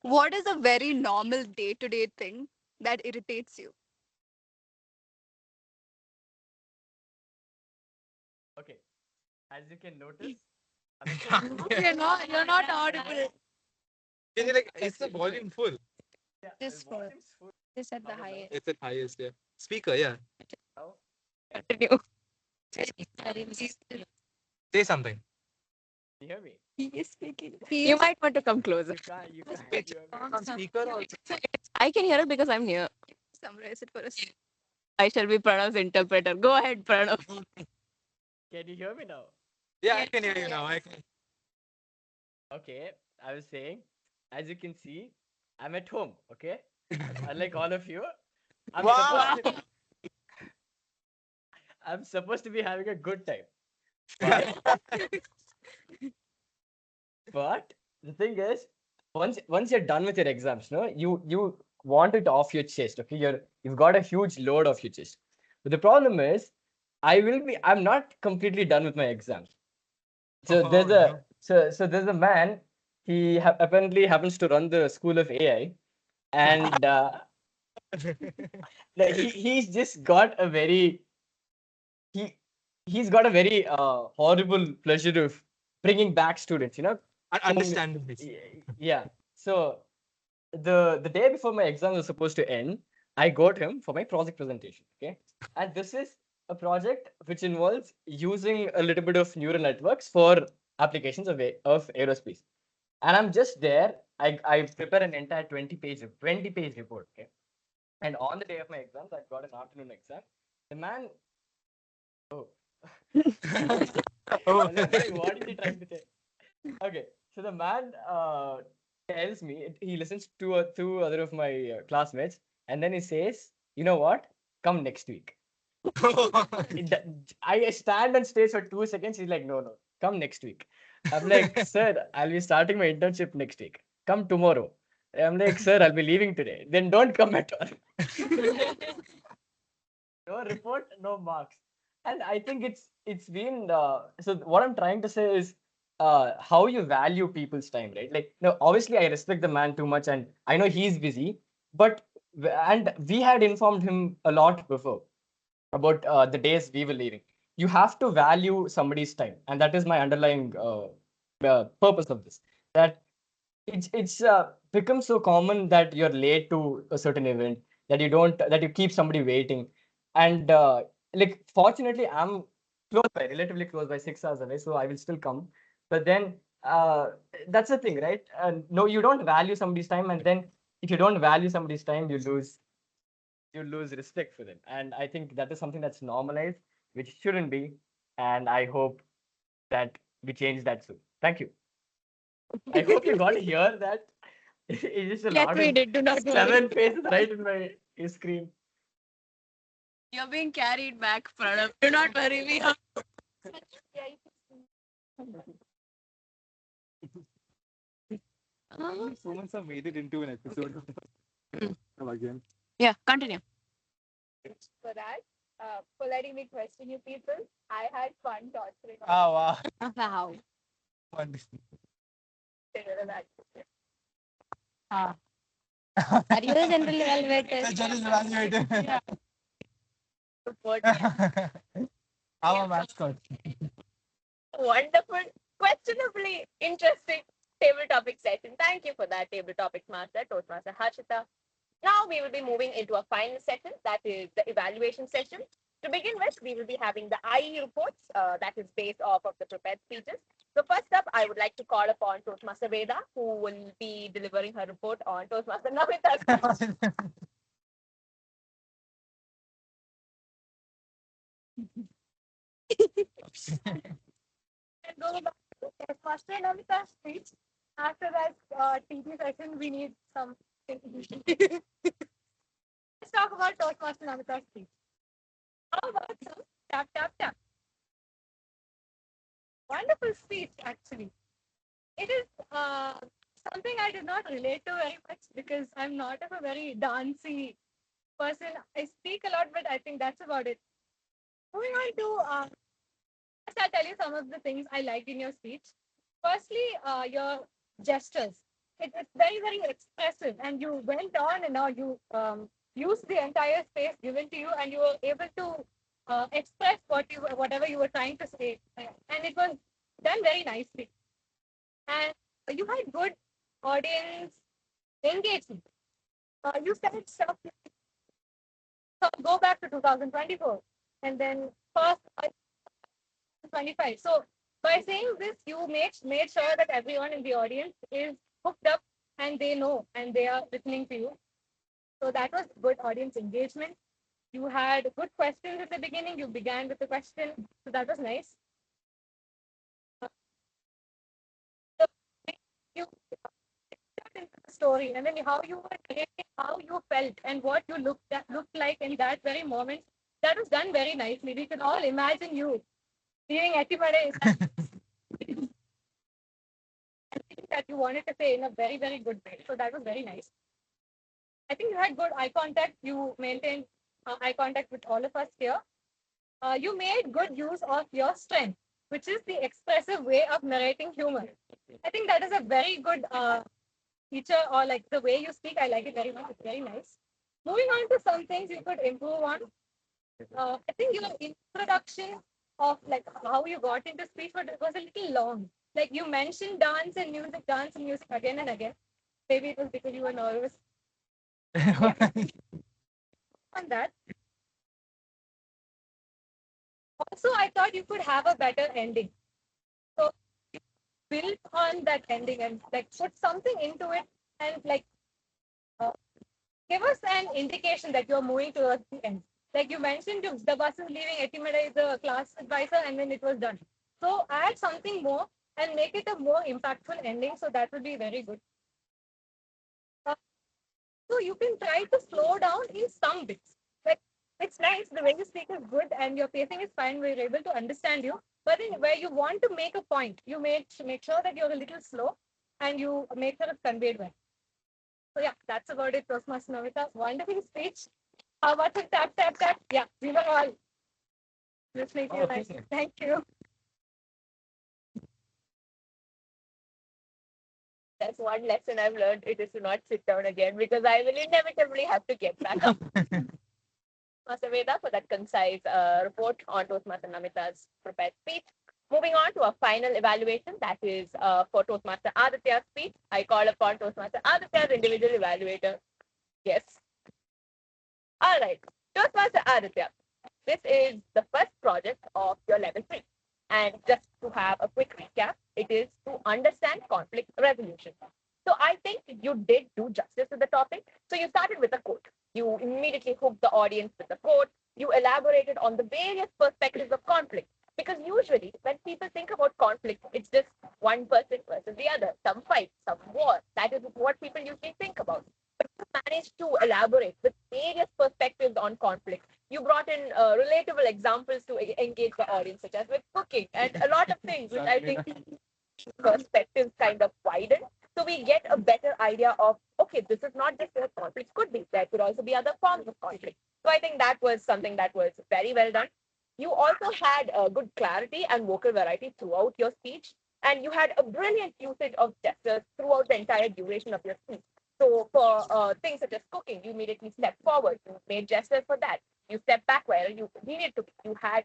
What is a very normal day-to-day thing that irritates you? okay. As you can notice, I'm You're not audible. Is it like is the volume full? yeah, Just the volume's full Just at the How about now? highest. It's at highest, yeah. Speaker, yeah. Now. Continue. Say something. You hear me? He is speaking. You might want to come closer. You can't hear me. On speaker or I can hear it because I'm near. Summarize it for us. I shall be Pranav's interpreter. Go ahead, Pranav. Can you hear me now? yeah, I can hear you now. I can. Okay, I was saying, as you can see, I'm at home. Okay, unlike all of you, I'm Wow. I'm supposed to be having a good time. But the thing is, once you're done with your exams, no, you want it off your chest. Okay, you've got a huge load off your chest. But the problem is, I'm not completely done with my exams. So there's no. so there's a man. He apparently happens to run the school of AI, and he's just got a very he he's got a very horrible pleasure of bringing back students. You know, Understandably. yeah. So the day before my exam was supposed to end, I got him for my project presentation. Okay, and this is a project which involves using a little bit of neural networks for applications of aerospace. And I'm just there. I prepare an entire 20-page report. Okay, and on the day of my exams, I got an afternoon exam. The man, oh, Oh. what is he trying to say? Okay, so the man tells me he listens to two other of my classmates, and then he says, "You know what? Come next week." I stand on stage for 2 seconds. He's like, "No, no, come next week." I'm like, "Sir, I'll be starting my internship next week. Come tomorrow." I'm like, "Sir, I'll be leaving today." Then don't come at all. No report, no marks. And I think it's been so what I'm trying to say is how you value people's time, right? Like, no, obviously I respect the man too much, and I know he's busy, but and we had informed him a lot before about the days we were leaving. You have to value somebody's time, and that is my underlying purpose of this. That it's become so common that you're late to a certain event, that you keep somebody waiting, and like fortunately I'm close by, relatively close by, 6 hours away, so I will still come. But then that's the thing, right? No, you don't value somebody's time, and then if you don't value somebody's time, you lose respect for them. And I think that is something that's normalized, which shouldn't be. And I hope that we change that soon. Thank you. I hope you got to hear that. It's just a Yes, lot we of did. Do not worry. 7 faces right in my screen. You're being carried back, Pranav. Do not worry. We have Humans have made it into an episode. Again. Yeah, continue. For that, for letting me question you people, I had fun torturing Oh wow. Wow. Wonderful. that. Ah. Are you a general evaluator? The judge is evaluating. I'm a mascot. Wonderful, questionably interesting table topic session. Thank you for that, table topics master, Toastmaster Harshita. Now we will be moving into a final session, that is the evaluation session. To begin with, we will be having the IE reports, that is based off of the prepared speeches. So first up, I would like to call upon Toastmaster Veda, who will be delivering her report on Toastmaster Namita's And go back to Toastmaster and Amrita's speech. After that TV session, we need some. Let's talk about Toastmaster and Amrita's speech. How about some tap tap tap? Wonderful speech, actually. It is something I did not relate to very much because I'm not of a very dancey person. I speak a lot, but I think that's about it. Moving on to, first I'll tell you some of the things I liked in your speech. Firstly, your gestures. It's very, very expressive, and you went on and on. You used the entire space given to you, and you were able to express whatever you were trying to say, and it was done very nicely. And you had good audience engagement. You said stuff go back to 2024 and then first 25. So by saying this, you made sure that everyone in the audience is hooked up and they know and they are listening to you. So that was good audience engagement. You had good questions at the beginning. You began with the question, so that was nice. So you into the story and then how you were narrating, how you felt, and what you looked like in that very moment. That was done very nicely. We can all imagine you being Etimade that you wanted to say in a very, very good way. So that was very nice. I think you had good eye contact. You maintained eye contact with all of us here. You made good use of your strength, which is the expressive way of narrating humor. I think that is a very good feature or like the way you speak. I like it very much. It's very nice. Moving on to some things you could improve on. I think your introduction of like how you got into speech was a little long. Like you mentioned dance and music again and again. Maybe it was because you were nervous on that. Also, I thought you could have a better ending. So build on that ending and like put something into it and like uh, give us an indication that you're moving towards the end. Like you mentioned, the bus is leaving, Etimada is the class advisor, and then it was done. So add something more and make it a more impactful ending. So that would be very good. Uh, so you can try to slow down in some bits. Like it's nice, the way you speak is good and your pacing is fine. We're able to understand you. But then where you want to make a point, you make sure that you're a little slow and you make sure it's conveyed well. So yeah, that's about it, Toastmaster Namita. Wonderful speech. How about the tap, tap, tap? Yeah, we were all listening to you. Nice. Thank you. That's one lesson I've learned. It is to not sit down again because I will inevitably have to get back up. Master Veda for that concise report on Toastmaster Namita's prepared speech. Moving on to a final evaluation that is for Toastmaster Aditya's speech. I call upon Toastmaster Aditya's individual evaluator. Yes. All right. Toastmaster Aditya, this is the first project of your level 3. And just to have a quick recap, it is to understand conflict resolution. So I think you did do justice to the topic. So you started with a quote. You immediately hooked the audience with a quote. You elaborated on the various perspectives of conflict. Because usually when people think about conflict, it's just one person versus the other, some fight, some war. That is what people usually think about. But you managed to elaborate with various perspectives on conflict. You brought in relatable examples to engage the audience, such as with cooking and a lot of things, which I think perspectives kind of widen. So we get a better idea of, okay, this is not just what conflict could be. There could also be other forms of conflict. So I think that was something that was very well done. You also had a good clarity and vocal variety throughout your speech. And you had a brilliant usage of gestures throughout the entire duration of your speech. So for things such as cooking, you immediately stepped forward. You made gestures for that. You stepped back where you needed to. You had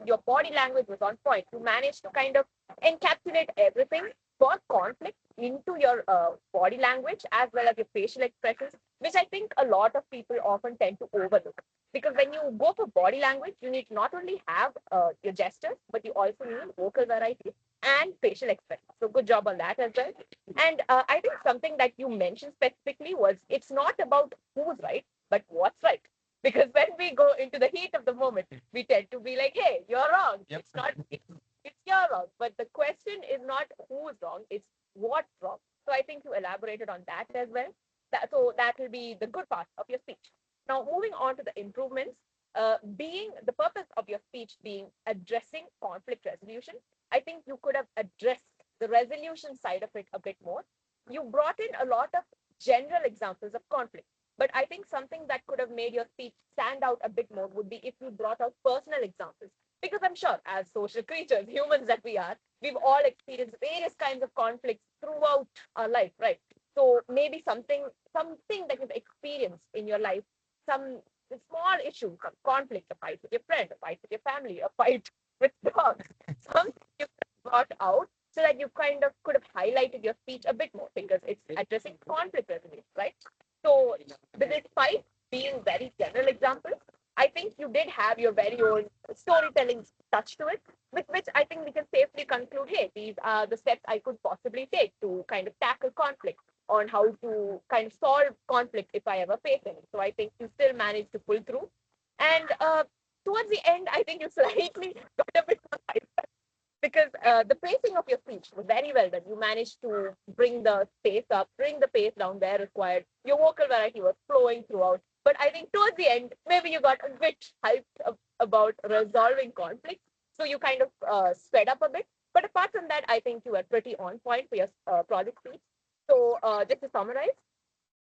your body language was on point. You managed to kind of encapsulate everything for conflict into your body language as well as your facial expressions, which I think a lot of people often tend to overlook. Because when you go for body language, you need to not only have your gestures, but you also need vocal variety and facial expression. So good job on that as well. And I think something that you mentioned specifically was it's not about who's right, but what's right. Because when we go into the heat of the moment, we tend to be like, hey, you're wrong. Yep. It's not, it's your wrong. But the question is not who's wrong, it's what's wrong. So I think you elaborated on that as well. So that will be the good part of your speech. Now, moving on to the improvements, being the purpose of your speech being addressing conflict resolution, I think you could have addressed the resolution side of it a bit more. You brought in a lot of general examples of conflict. But I think something that could have made your speech stand out a bit more would be if you brought out personal examples. Because I'm sure, as social creatures, humans that we are, we've all experienced various kinds of conflicts throughout our life, right? So maybe something that you've experienced in your life, some small issue, some conflict, a fight with your friend, a fight with your family, a fight with dogs, something you brought out so that you kind of could have highlighted your speech a bit more because it's addressing conflict resolution, right? So, despite being very general examples, I think you did have your very own storytelling touch to it, with which I think we can safely conclude, hey, these are the steps I could possibly take to kind of tackle conflict, on how to kind of solve conflict if I ever face any. So I think you still managed to pull through. And towards the end, I think you slightly got a bit more because the pacing of your speech was very well done. You managed to bring the pace up, bring the pace down where required. Your vocal variety was flowing throughout. But I think towards the end, maybe you got a bit hyped about resolving conflict. So you kind of sped up a bit. But apart from that, I think you were pretty on point for your project speech. So just to summarize,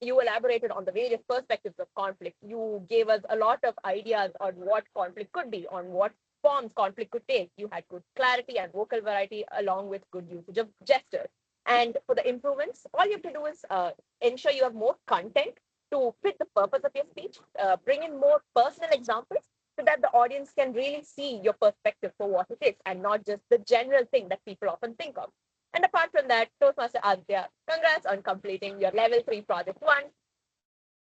you elaborated on the various perspectives of conflict. You gave us a lot of ideas on what conflict could be, on what forms conflict could take. You had good clarity and vocal variety along with good usage of gestures. And for the improvements, all you have to do is ensure you have more content to fit the purpose of your speech, bring in more personal examples so that the audience can really see your perspective for what it is and not just the general thing that people often think of. And apart from that, Toastmaster Aditya, congrats on completing your level 3 project 1.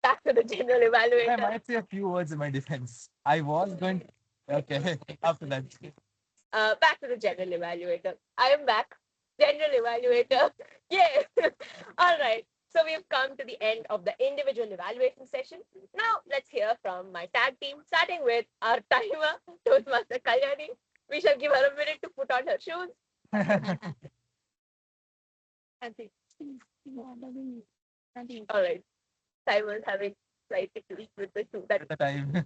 Back to the general I evaluator. might say a few words in my defense. I was going. Okay, after that. Back to the general evaluator. I am back. General evaluator. Yay! All right. So we've come to the end of the individual evaluation session. Now let's hear from my tag team, starting with our timer, Toastmaster Kalyani. We shall give her a minute to put on her shoes. All right. Timer's having slight issues with the shoe. At the time.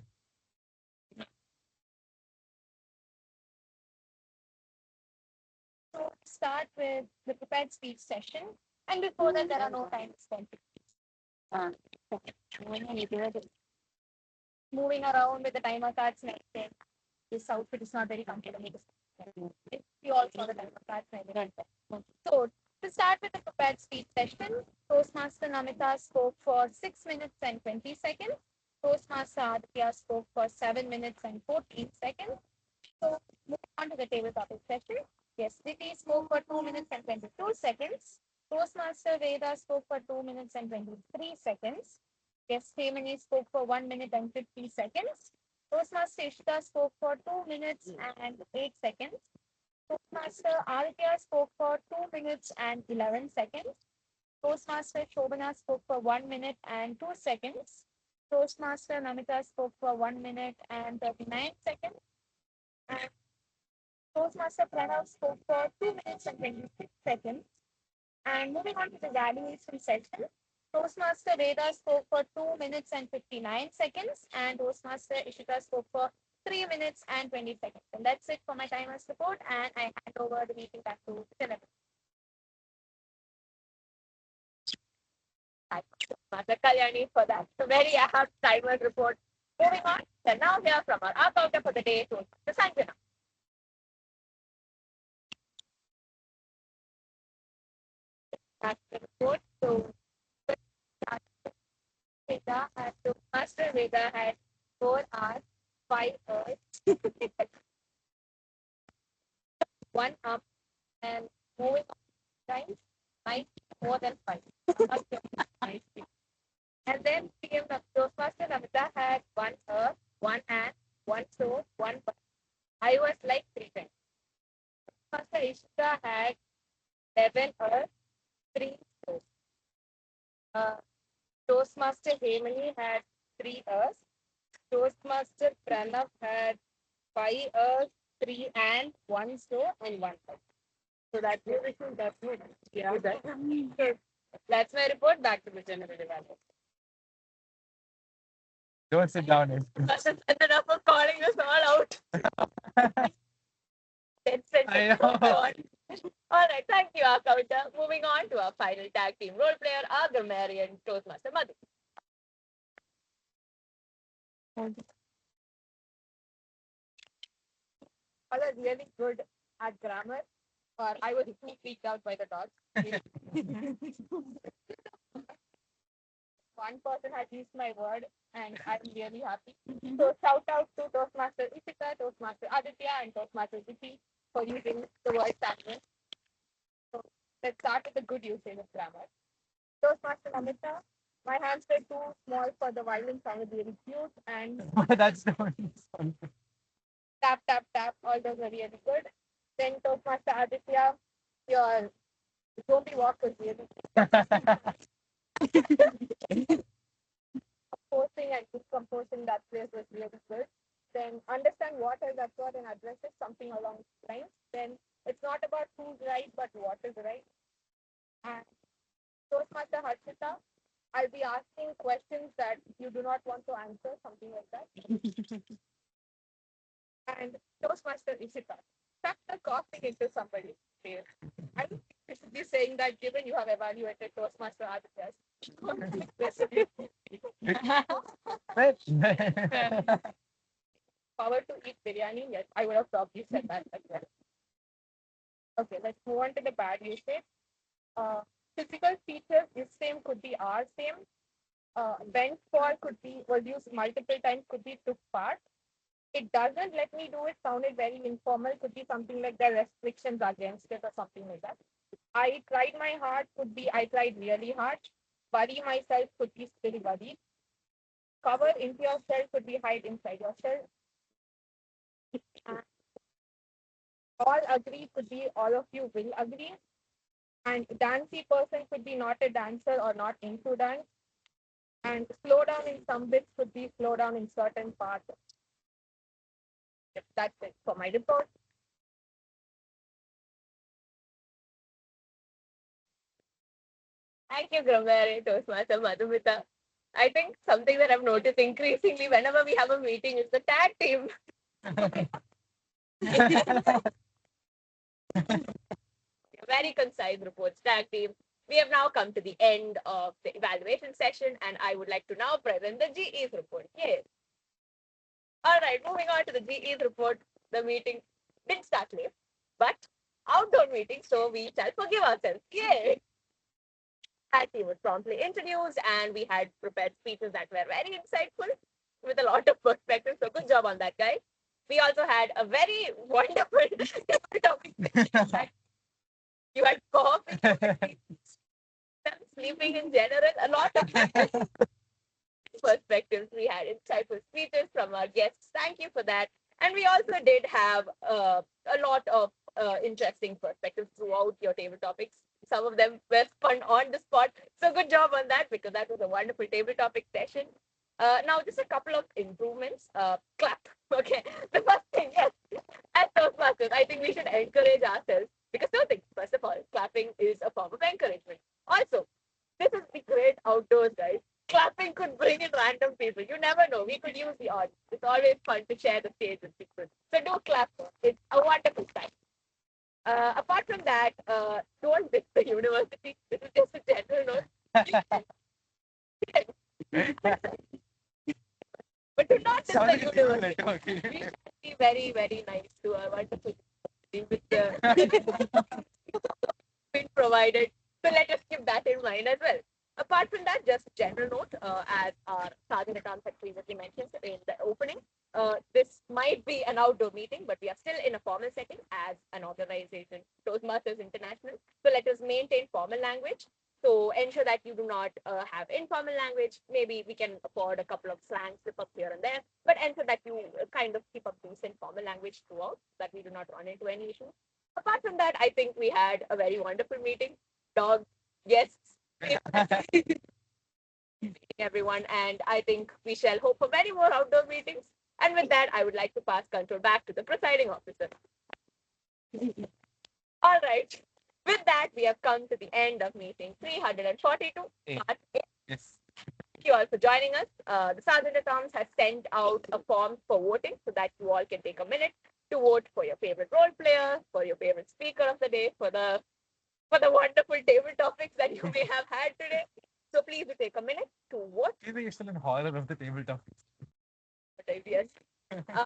So start with the prepared speech session. And before that, there are no time spent. Moving around with the timer cards next day. This outfit is not very comfortable. You all saw the timer cards. So to start with the prepared speech session, Toastmaster Namita spoke for 6 minutes and 20 seconds. Toastmaster Aditya spoke for 7 minutes and 14 seconds. So moving on to the table topic session. Yes, Vicky spoke for 2 minutes and 22 seconds. Toastmaster Veda spoke for 2 minutes and 23 seconds. Yes, Hemani spoke for 1 minute and 50 seconds. Toastmaster Ishita spoke for 2 minutes and 8 seconds. Toastmaster Aditya spoke for 2 minutes and 11 seconds. Toastmaster Shobana spoke for 1 minute and 2 seconds. Toastmaster Namita spoke for 1 minute and 39 seconds. And Toastmaster Pranav spoke for 2 minutes and 26 seconds. And moving on to the evaluation session, Toastmaster Veda spoke for 2 minutes and 59 seconds, and Toastmaster Ishita spoke for 3 minutes and 20 seconds. And that's it for my timer's report, and I hand over the meeting back to Philip. Thank you, Mother Kalyani, for that very apt timer's report. Moving on, then now hear from our accountant for the day, Toastmaster Sanjana. That's the report. So, Veda had Master Veda had 4 hours, 5 hours, 1 up, and moving on time, 9 more than 5. And then PM Toastmaster Namita had 1 earth, 1 and 1 soul, 1 butt. I was like 3 times. Toastmaster Ishita had 11 earth, 3 soul. Toastmaster Hemani had 3 earths, Toastmaster Pranav had 5 Earth, 3 and 1 snow and 1 fight. So that's good. Yeah. So that's my report. Back to the general evaluation. Don't sit down. That's enough for calling us all out. 10 I seconds. know. All right, thank you, our counter. Moving on to our final tag team role player, our grammarian, Toastmaster Madhu. I was really good at grammar, or I was too freaked out by the dogs. One person had used my word, and I'm really happy. So shout out to Toastmaster Ishika, Toastmaster Aditya, and Toastmaster Vicky for using the word sandwich. So let's start with the good usage of grammar. Toastmaster Amrita, my hands were too small for the violin, sounded really cute, and That's the one. tap, tap, tap, all those were really good. Then Toastmaster Aditya, your zombie walk was really composing and decomposing that place was really good. Then understand what has occurred and address it, something along these lines. Then it's not about who's right, but what is right. And Toastmaster Harshita, I'll be asking questions that you do not want to answer, something like that. And Toastmaster Ishita, tuck the coughing into somebody's face. I don't think you should be saying that given you have evaluated Toastmaster Aditya's. Power to eat biryani, yes, I would have probably said that as well. Okay, let's move on to the bad usage. Physical features is same, could be are same. Went for could be was used multiple times, could be took part. It doesn't let me do it sounded very informal, could be something like the restrictions against it or something like that. I tried my hard could be I tried really hard. Worry myself could be still worried. Cover into your shell could be hide inside your shell. All agree could be all of you will agree. And dancey person could be not a dancer or not into dance. And slow down in some bits could be slow down in certain parts. Yep, that's it for my report. Thank you, Grammar Toastmaster Madhumita. I think something that I've noticed increasingly whenever we have a meeting is the tag team. Very concise reports, tag team. We have now come to the end of the evaluation session, and I would like to now present the GE's report. Yes. All right, moving on to the GE's report. The meeting didn't start late, but outdoor meeting, so we shall forgive ourselves. Yay! Our team was promptly introduced, and we had prepared speeches that were very insightful with a lot of perspective. So good job on that, guys. We also had a very wonderful topic. You had coffee, sleeping in general, a lot of perspectives. We had insightful speeches from our guests. Thank you for that. And we also did have a lot of interesting perspectives throughout your table topics. Some of them were spun on the spot. So good job on that because that was a wonderful table topic session. Now, just a couple of improvements. Clap. Okay. The first thing, yes, as Toastmasters, I think we should encourage ourselves because two things. First of all, clapping is a form of encouragement. Also, this is the great outdoors, guys. Clapping could bring in random people. You never know. We could use the odds. It's always fun to share the stage with people. So do clap. It's a wonderful time. Apart from that, don't miss the university. This is just a general note. But do not miss the university. We should be very, very nice to our wonderful with the been provided. So let us keep that in mind as well. Apart from that, just general note, as our Sergeant at Arms had previously mentioned in the opening, this might be an outdoor meeting, but we are still in a formal setting as an organization, Toastmasters International. So let us maintain formal language. So ensure that you do not have informal language. Maybe we can afford a couple of slang slip ups here and there, but ensure that you kind of keep up decent formal language throughout, so that we do not run into any issues. Apart from that, I think we had a very wonderful meeting. Dogs, guests, everyone. And I think we shall hope for many more outdoor meetings. And with that, I would like to pass control back to the presiding officer. All right. With that, we have come to the end of meeting 342. Part Yes. Thank you all for joining us. The Sergeant at Arms has sent out a form for voting so that you all can take a minute to vote for your favorite role player, for your favorite speaker of the day, for the wonderful table topics that you may have had today. So please do take a minute to vote. Maybe you're still in horror of the tabletop. Yes. Uh,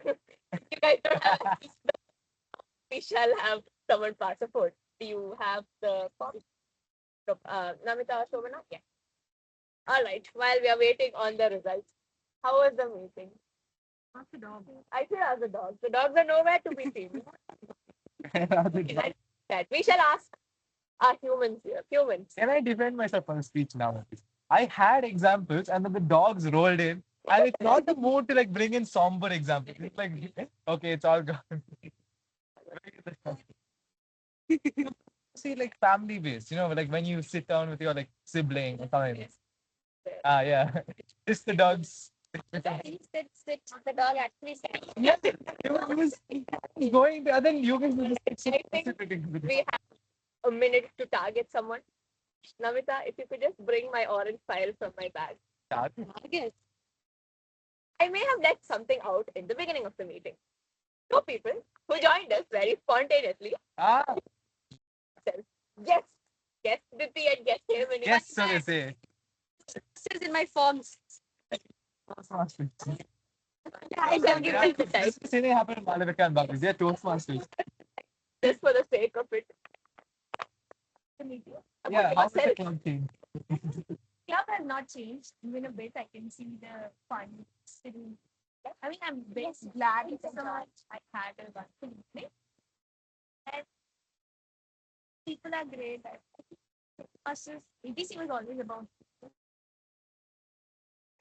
you guys don't have we shall have someone pass a vote. Do you have the form? Namita Shobana? Yeah. All right. While we are waiting on the results, how was the meeting? Ask the dog. I should ask the dogs. The dogs are nowhere to be seen. That we shall ask our humans here. Humans. Can I defend myself on speech now? I had examples and then the dogs rolled in. And it's not the mood to like bring in somber examples. It's like, okay, it's all gone. See, like family based, like when you sit down with your like sibling or something. Ah, yeah. Just the dogs. Sit. The dog actually said. Yeah, he was going to, and then you guys were just I think we have a minute to target someone. Namita, if you could just bring my orange file from my bag. Yes. I may have left something out in the beginning of the meeting. Two people who joined us very spontaneously. Ah, Yes, Diti and guess him. And yes, so they say. This is in my forms. Toastmasters. I shall give them the time This is saying happened in Malavika and Bhakti. They're Toastmasters. just for the sake of it. Yeah, how does the club change? Club has not changed even a bit. I can see the fun still. I mean, I'm very glad so much I had a wonderful evening. And people are great. Us, ABC was always about.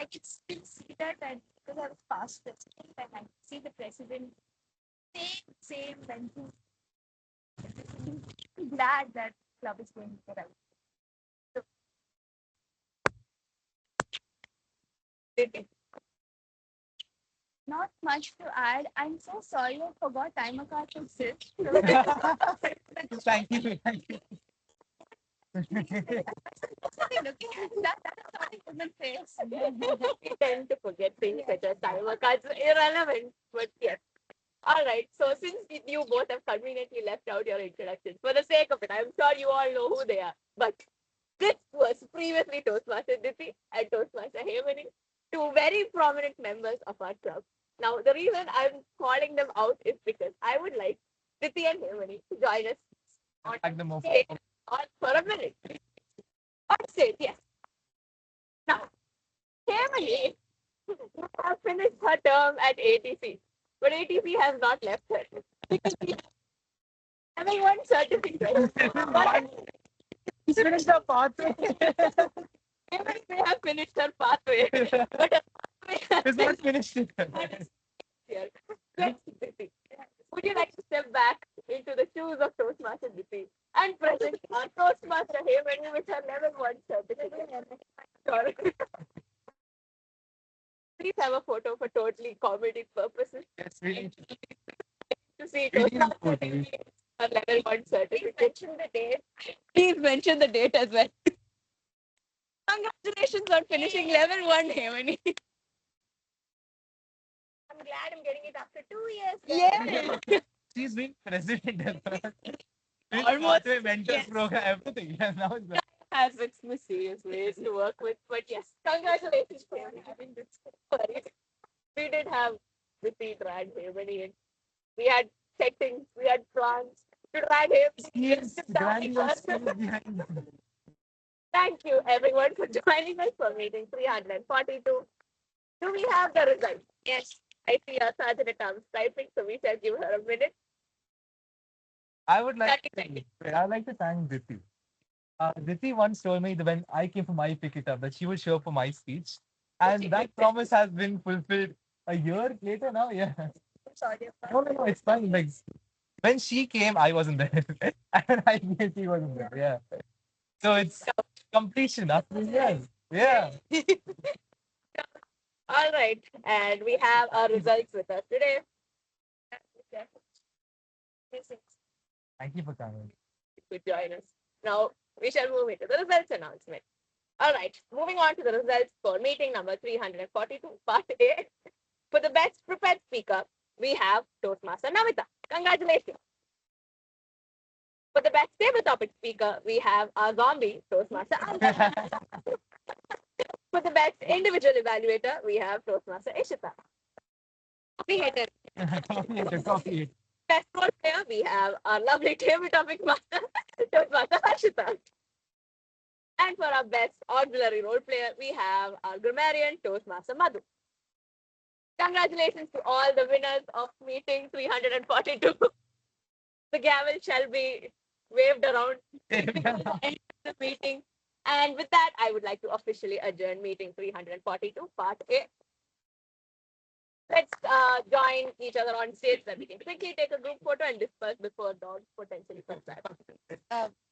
I can still see that, and because I was past president, and I see the president same mental. I'm glad that club is going the right. Diti. Not much to add. I'm so sorry I forgot timer card to sit. Thank you. Thank you. Looking at that, that's not a human face. We tend to forget things such as timer cards. Irrelevant, but yes. All right. So since you both have conveniently left out your introductions, for the sake of it, I'm sure you all know who they are. But this was previously Toastmaster Diti and Toastmaster Hemani, two very prominent members of our club. Now, the reason I'm calling them out is because I would like Diti and Hemani to join us on Tag them off. stage for a minute. On stage, yes. Now, Hemani has finished her term at ATC, but ATC has not left her because we have one certificate. He's finished the pathway. Hemani may have finished her pathway, but her pathway has He's not finished it. here. Would you like to step back into the shoes of Toastmaster Diti and present our Toastmaster Hemani with her level 1 certificate? Sure. Please have a photo for totally comedic purposes Yes, really. to see We need a Toastmaster photo. Diti her level 1 Please certificate. mention the date. Please mention the date as well. Congratulations on finishing level 1, Hemani. I'm glad I'm getting it after 2 years. Yeah. She's been president. Almost, Pathway, mentors yes. program, everything. Yeah, now it's back. Has its mysterious ways to work with, but yes, congratulations for having this. We did have Diti drag Hemani in. We had settings, we had plans to drag him. Yes, to drag grandiose us. skills behind. Thank you everyone for joining us for meeting 342. Do we have the results? Yes. I see our Sergeant at Arms typing, so we shall give her a minute. I would like 30 to, I'd like to thank Diti. Diti once told me that when I came for my pick it up, that she would show up for my speech. And that promise has been fulfilled a year later now. Yeah. I'm sorry. No, it's fine. Like when she came, I wasn't there. And I guess she wasn't there. Yeah. So it's Completion after years. Yeah. All right, and we have our results with us today. Thank you for coming. Could join us. Now we shall move into the results announcement. All right, moving on to the results for meeting number 342, part A. For the best prepared speaker, we have Toastmaster Namita. Congratulations. For the best table topic speaker, we have our zombie, Toastmaster Anta. For the best individual evaluator, we have Toastmaster Ishita. Copy hater. Coffee. Best role player, we have our lovely table topic master, Toastmaster Harshita. And for our best auxiliary role player, we have our grammarian, Toastmaster Madhu. Congratulations to all the winners of meeting 342. The gavel shall be waved around at the end of the meeting. And with that, I would like to officially adjourn meeting 342, part A. Let's join each other on stage so that we can quickly take a group photo and disperse before dogs potentially come back.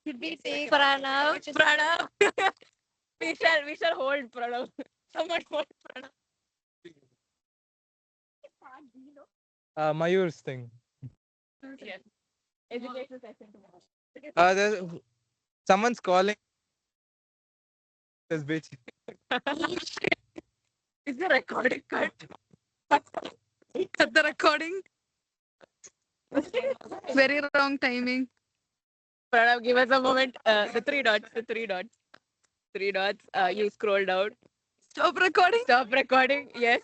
Should we take Pranav, Pranav. we shall hold Pranav. Someone hold Pranav. Mayur's thing. Yes. Education session tomorrow. Someone's calling. This bitch. Is the recording cut? cut the recording? Very wrong timing. Pranav, give us a moment. The three dots. Three dots. You scroll down. Stop recording. Stop recording. Yes.